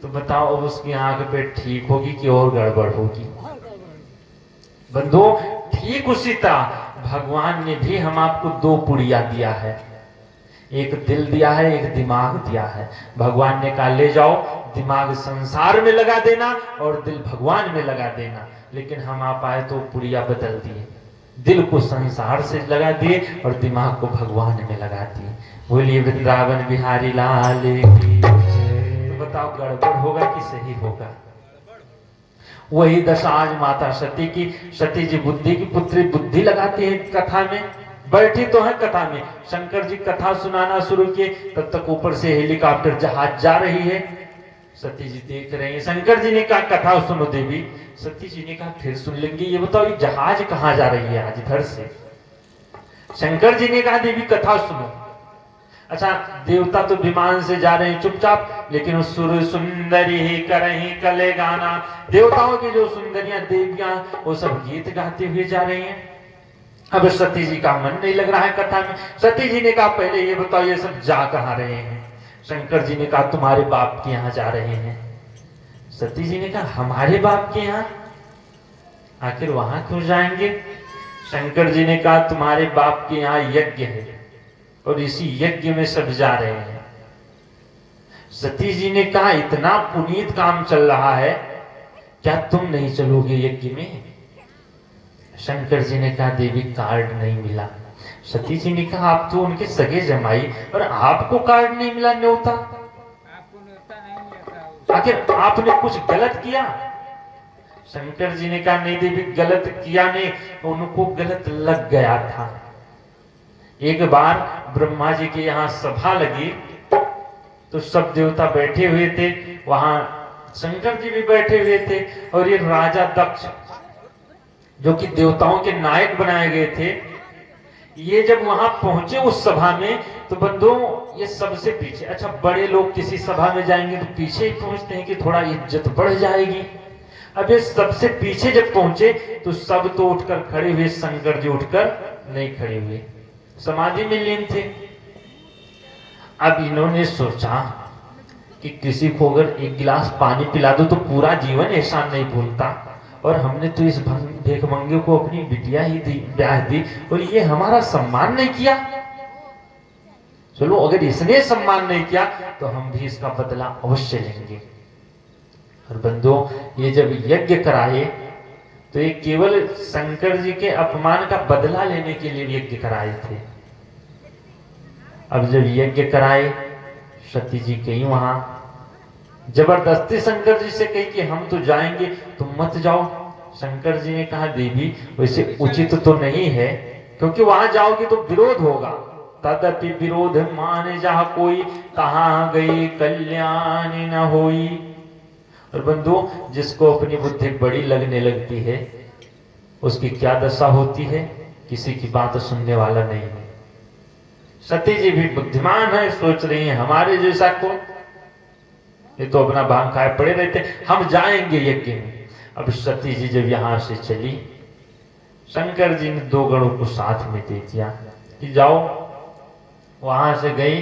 तो बताओ अब उसकी आंख पे ठीक होगी कि और गड़बड़ होगी? बंधुओं, ठीक उसी तरह भगवान ने भी हम आपको दो पुड़िया दिया है, एक दिल दिया है, एक दिमाग दिया है। भगवान ने कहा ले जाओ, दिमाग संसार में लगा देना और दिल भगवान में लगा देना। लेकिन हम आप आए तो पुड़िया बदल दिए, दिल को संसार से लगा दिए और दिमाग को भगवान में लगा दिए। बोलिए वृंदावन बिहारी लाल की। तो बताओ गड़बड़ होगा कि सही होगा? वही दशा आज माता सती की। सती जी बुद्धि की पुत्री, बुद्धि लगाती है कथा में, बैठी तो है कथा में। शंकर जी कथा सुनाना शुरू किए, तब तक ऊपर से हेलीकॉप्टर जहाज जा रही है, सती जी देख रहे हैं। शंकर जी ने कहा कथा सुनो देवी। सती जी ने कहा फिर सुन लेंगे, ये बताओ ये जहाज कहाँ जा रही है आज इधर से? शंकर जी ने कहा देवी कथा सुनो। अच्छा, देवता तो विमान से जा रहे हैं चुपचाप, लेकिन सुर सुंदरी ही करही कले गाना, देवताओं की जो सुंदरियां देवियां वो सब गीत गाते हुए जा रही हैं। अब सती जी का मन नहीं लग रहा है कथा में। सती जी ने कहा पहले ये बताओ ये सब जा कहाँ रहे हैं? शंकर जी ने कहा तुम्हारे बाप के यहाँ जा रहे हैं। सती जी ने कहा हमारे बाप के यहाँ? आखिर वहां क्यों जाएंगे? शंकर जी ने कहा तुम्हारे बाप के यहाँ यज्ञ है और इसी यज्ञ में सब जा रहे हैं। सती जी ने कहा इतना पुनीत काम चल रहा है, क्या तुम नहीं चलोगे यज्ञ में? शंकर जी ने कहा देवी कार्ड नहीं मिला। सती जी ने कहा आप तो उनके सगे जमाई और आपको कार्ड नहीं मिला, न्योता? आखिर आपने कुछ गलत किया? शंकर जी ने कहा नहीं देवी गलत किया नहीं, उनको गलत लग गया था। एक बार ब्रह्मा जी के यहाँ सभा लगी तो सब देवता बैठे हुए थे, वहां शंकर जी भी बैठे हुए थे, और ये राजा दक्ष जो कि देवताओं के नायक बनाए गए थे, ये जब वहां पहुंचे उस सभा में तो बंधुओं ये सबसे पीछे। अच्छा, बड़े लोग किसी सभा में जाएंगे तो पीछे ही पहुंचते हैं कि थोड़ा इज्जत बढ़ जाएगी। अब ये सबसे पीछे जब पहुंचे तो सब तो उठकर खड़े हुए, शंकर जी उठकर नहीं खड़े हुए, समाधि में लीन थे। अब इन्होंने सोचा कि किसी को अगर एक गिलास पानी पिला दो तो पूरा जीवन एहसान नहीं भूलता, और हमने तो इस भिखमंगे को अपनी बिटिया ही दी, ब्याह दी, और ये हमारा सम्मान नहीं किया। चलो अगर इसने सम्मान नहीं किया तो हम भी इसका बदला अवश्य लेंगे। और बंधुओं, ये जब यज्ञ कराए तो ये केवल शंकर जी के अपमान का बदला लेने के लिए यज्ञ कराए थे। अब जब यज्ञ कराए, सती जी गई वहां, जबरदस्ती शंकर जी से कही कि हम तो जाएंगे, तुम मत जाओ। शंकर जी ने कहा देवी वैसे उचित तो नहीं है, क्योंकि वहां जाओगी तो विरोध होगा। तदपि विरोध मान जहाँ कोई, कहाँ गई कल्याण न होई। और बंधु, जिसको अपनी बुद्धि बड़ी लगने लगती है उसकी क्या दशा होती है, किसी की बात सुनने वाला नहीं है। सती जी भी बुद्धिमान है, सोच रही है हमारे जैसा को, ये तो अपना भांग खाए पड़े रहते, हम जाएंगे यज्ञ में। अब सती जी जब यहां से चली, शंकर जी ने 2 गणों को साथ में दे दिया कि जाओ। वहां से गई,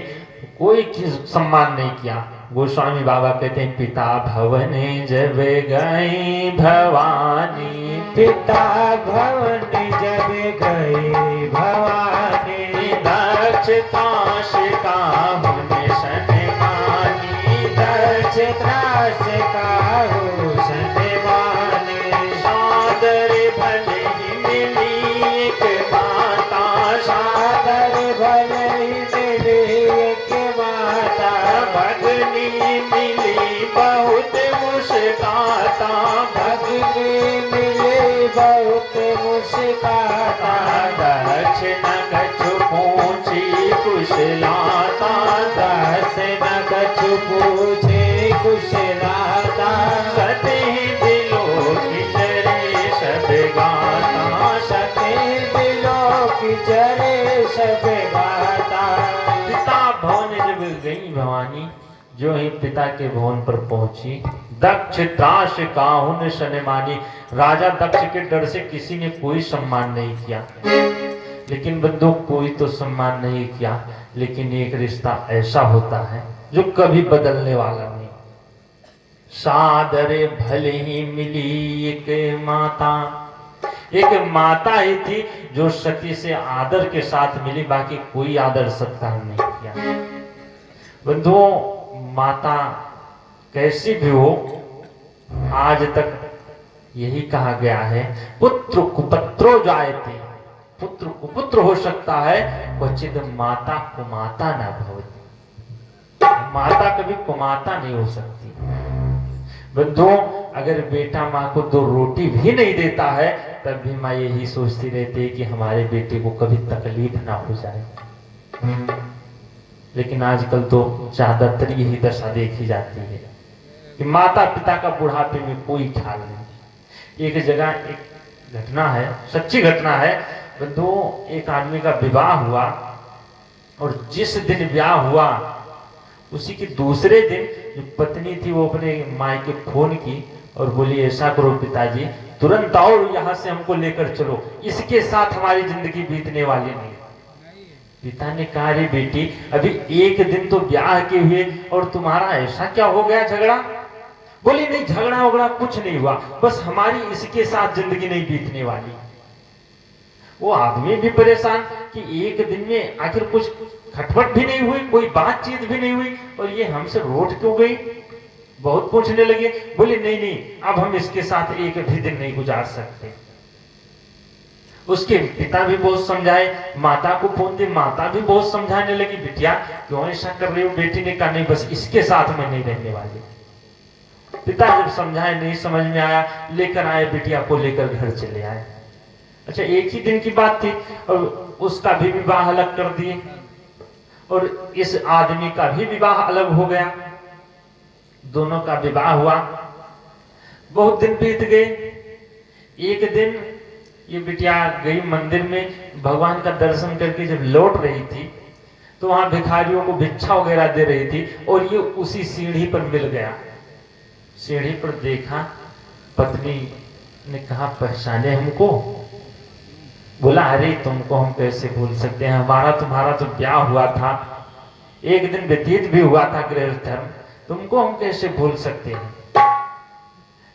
कोई सम्मान नहीं किया। गोस्वामी बाबा कहते हैं पिता भवने जब गई भवानी, पिता भवन जब गई भवानी, दक्षता शिकाहुन सन्मानी, दक्षता शिकाहुन सन्मानी, सादर भले ही मिली एक माता, सादर भले ही मिली एक माता, भगनी मिली बहुत मुस्काता, भगनी मिली बहुत मुस्काता, दक्षिण कछु पूछी कुशलाता, दक्षिण कछु पूछे कुशलाता, सती दिलो की चरे सब गाता, सती दिलो की चरे सब गाता। पिता भवन जब गई भवानी, जो ही पिता के भवन पर पहुंची, दक्ष त्रास काहुन सन्मानी, राजा दक्ष के डर से किसी ने कोई सम्मान नहीं किया। लेकिन बंधु, कोई तो सम्मान नहीं किया, लेकिन एक रिश्ता ऐसा होता है जो कभी बदलने वाला नहीं। सादरे भले ही मिली एक माता, एक माता ही थी जो सती से आदर के साथ मिली, बाकी कोई आदर सत्कार नहीं किया। बंधुओं, माता कैसी भी हो, आज तक यही कहा गया है, पुत्र कुपुत्रो जायते, पुत्र कुपुत्र हो सकता है, क्वचित माता कुमाता न भवति, माता कभी कुमाता नहीं हो सकती। बंधुओं, अगर बेटा माँ को 2 रोटी भी नहीं देता है, तब भी माँ यही सोचती रहती है कि हमारे बेटे को कभी तकलीफ ना हो जाए। लेकिन आजकल तो ज्यादातर यही दशा देखी जाती है कि माता पिता का बुढ़ापे में कोई ख्याल नहीं। एक जगह एक घटना है, सच्ची घटना है बंधुओं, एक आदमी का विवाह हुआ और जिस दिन ब्याह हुआ उसी के दूसरे दिन जो पत्नी थी वो अपने मायके फोन की और बोली ऐसा करो पिताजी, तुरंत आओ यहाँ से, हमको लेकर चलो, इसके साथ हमारी जिंदगी बीतने वाली नहीं। पिता ने कहा रे बेटी, अभी एक दिन तो ब्याह के हुए और तुम्हारा ऐसा क्या हो गया झगड़ा? बोली नहीं, झगड़ा वगड़ा कुछ नहीं हुआ, बस हमारी इसके साथ जिंदगी नहीं बीतने वाली। वो आदमी भी परेशान कि एक दिन में आखिर कुछ खटपट भी नहीं हुई, कोई बातचीत भी नहीं हुई, और ये हमसे रोट क्यों गई? बहुत पूछने लगे। बोले नहीं नहीं, अब हम इसके साथ एक भी दिन नहीं गुजार सकते। उसके पिता भी बहुत समझाए, माता को फोन दी, माता भी बहुत समझाने लगी, बिटिया क्यों ऐसा कर रही हो? बेटी ने कहा नहीं, बस इसके साथ मैं नहीं रहने वाली। पिता जब समझाए नहीं समझ में आया, लेकर आए, बिटिया को लेकर घर चले आए। अच्छा, एक ही दिन की बात थी और उसका भी विवाह अलग कर दिए और इस आदमी का भी विवाह अलग हो गया। दोनों का विवाह हुआ, बहुत दिन बीत गए। एक दिन ये बिटिया गई मंदिर में, भगवान का दर्शन करके जब लौट रही थी तो वहां भिखारियों को भिक्षा वगैरह दे रही थी और ये उसी सीढ़ी पर मिल गया। सीढ़ी पर देखा, पत्नी ने कहा पहचाने हमको? बोला अरे तुमको हम कैसे भूल सकते हैं, हमारा तुम्हारा तो ब्याह हुआ था, एक दिन व्यतीत भी हुआ था गृहस्थ धर्म, तुमको हम कैसे भूल सकते हैं?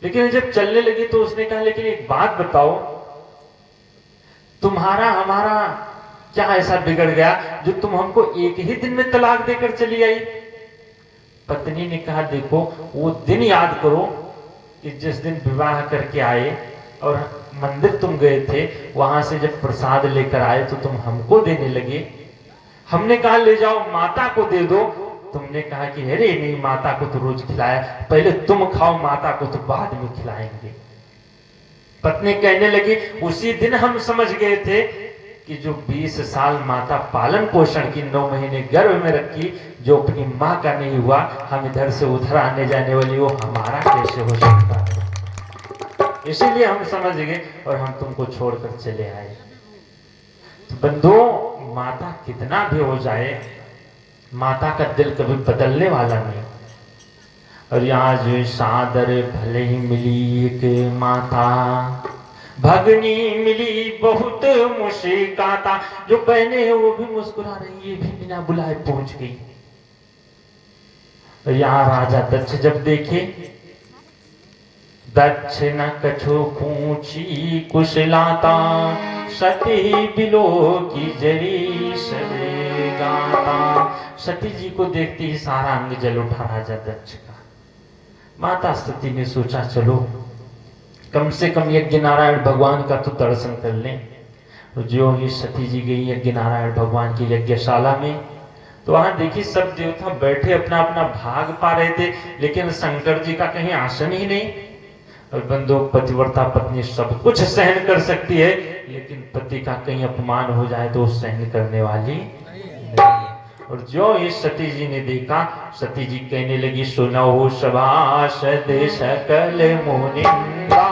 लेकिन जब चलने लगी तो उसने कहा लेकिन एक बात बताओ, तुम्हारा हमारा क्या ऐसा बिगड़ गया जो तुम हमको एक ही दिन में तलाक देकर चली आई? पत्नी ने कहा देखो, वो दिन याद करो कि जिस दिन विवाह करके आए और मंदिर तुम गए थे, वहां से जब प्रसाद लेकर आए तो तुम हमको देने लगे। हमने कहा ले जाओ माता को दे दो, तुमने कहा कि अरे नहीं, माता को तो रोज खिलाया, पहले तुम खाओ, माता को तो बाद में खिलाएंगे। पत्नी कहने लगी उसी दिन हम समझ गए थे कि जो 20 साल माता पालन पोषण की, 9 महीने गर्भ में रखी, जो अपनी माँ का नहीं हुआ, हम इधर से उधर आने जाने वाली, वो हमारा कैसे हो सकता है। इसीलिए हम समझ गए और हम तुमको छोड़कर चले आए। तो बंधुओं, माता कितना भी हो जाए, माता का दिल कभी बदलने वाला नहीं। और यहाँ जो सादर भले ही मिली एक माता, भगनी मिली बहुत मुस्कुराता। जो बहने हैं वो भी मुस्कुरा रही, ये भी बिना बुलाए पहुंच गई। और यहाँ राजा दक्ष जब देखे, दक्ष न कछो पूछी कुशलाता, सती बिलो की जरी सरे गाता। सती जी को देखते ही सारा अंग जल उठा राजा दक्ष का। माता सती ने सोचा चलो कम से कम यज्ञ नारायण भगवान का तो दर्शन कर लें। तो जो ही सती जी गई यज्ञ नारायण भगवान की यज्ञशाला में, तो वहां देखी सब देवता बैठे अपना अपना भाग पा रहे थे, लेकिन शंकर जी का कहीं आसन ही नहीं। और बंधु, पतिव्रता पत्नी सब कुछ सहन कर सकती है, लेकिन पति का कहीं अपमान हो जाए तो सहन करने वाली नहीं। और जो इस सती जी ने देखा, सती जी कहने लगी सुनौ सभासद सकल मुनिंदा,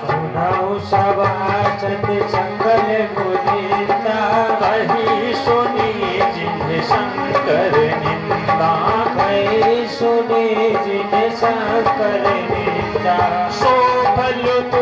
सुनौ सभासद सकल मुनिंदा, कही सुनी जिन्ह शंकर निंदा, कही सुनी जिन्ह शंकर निंदा। सो फल तो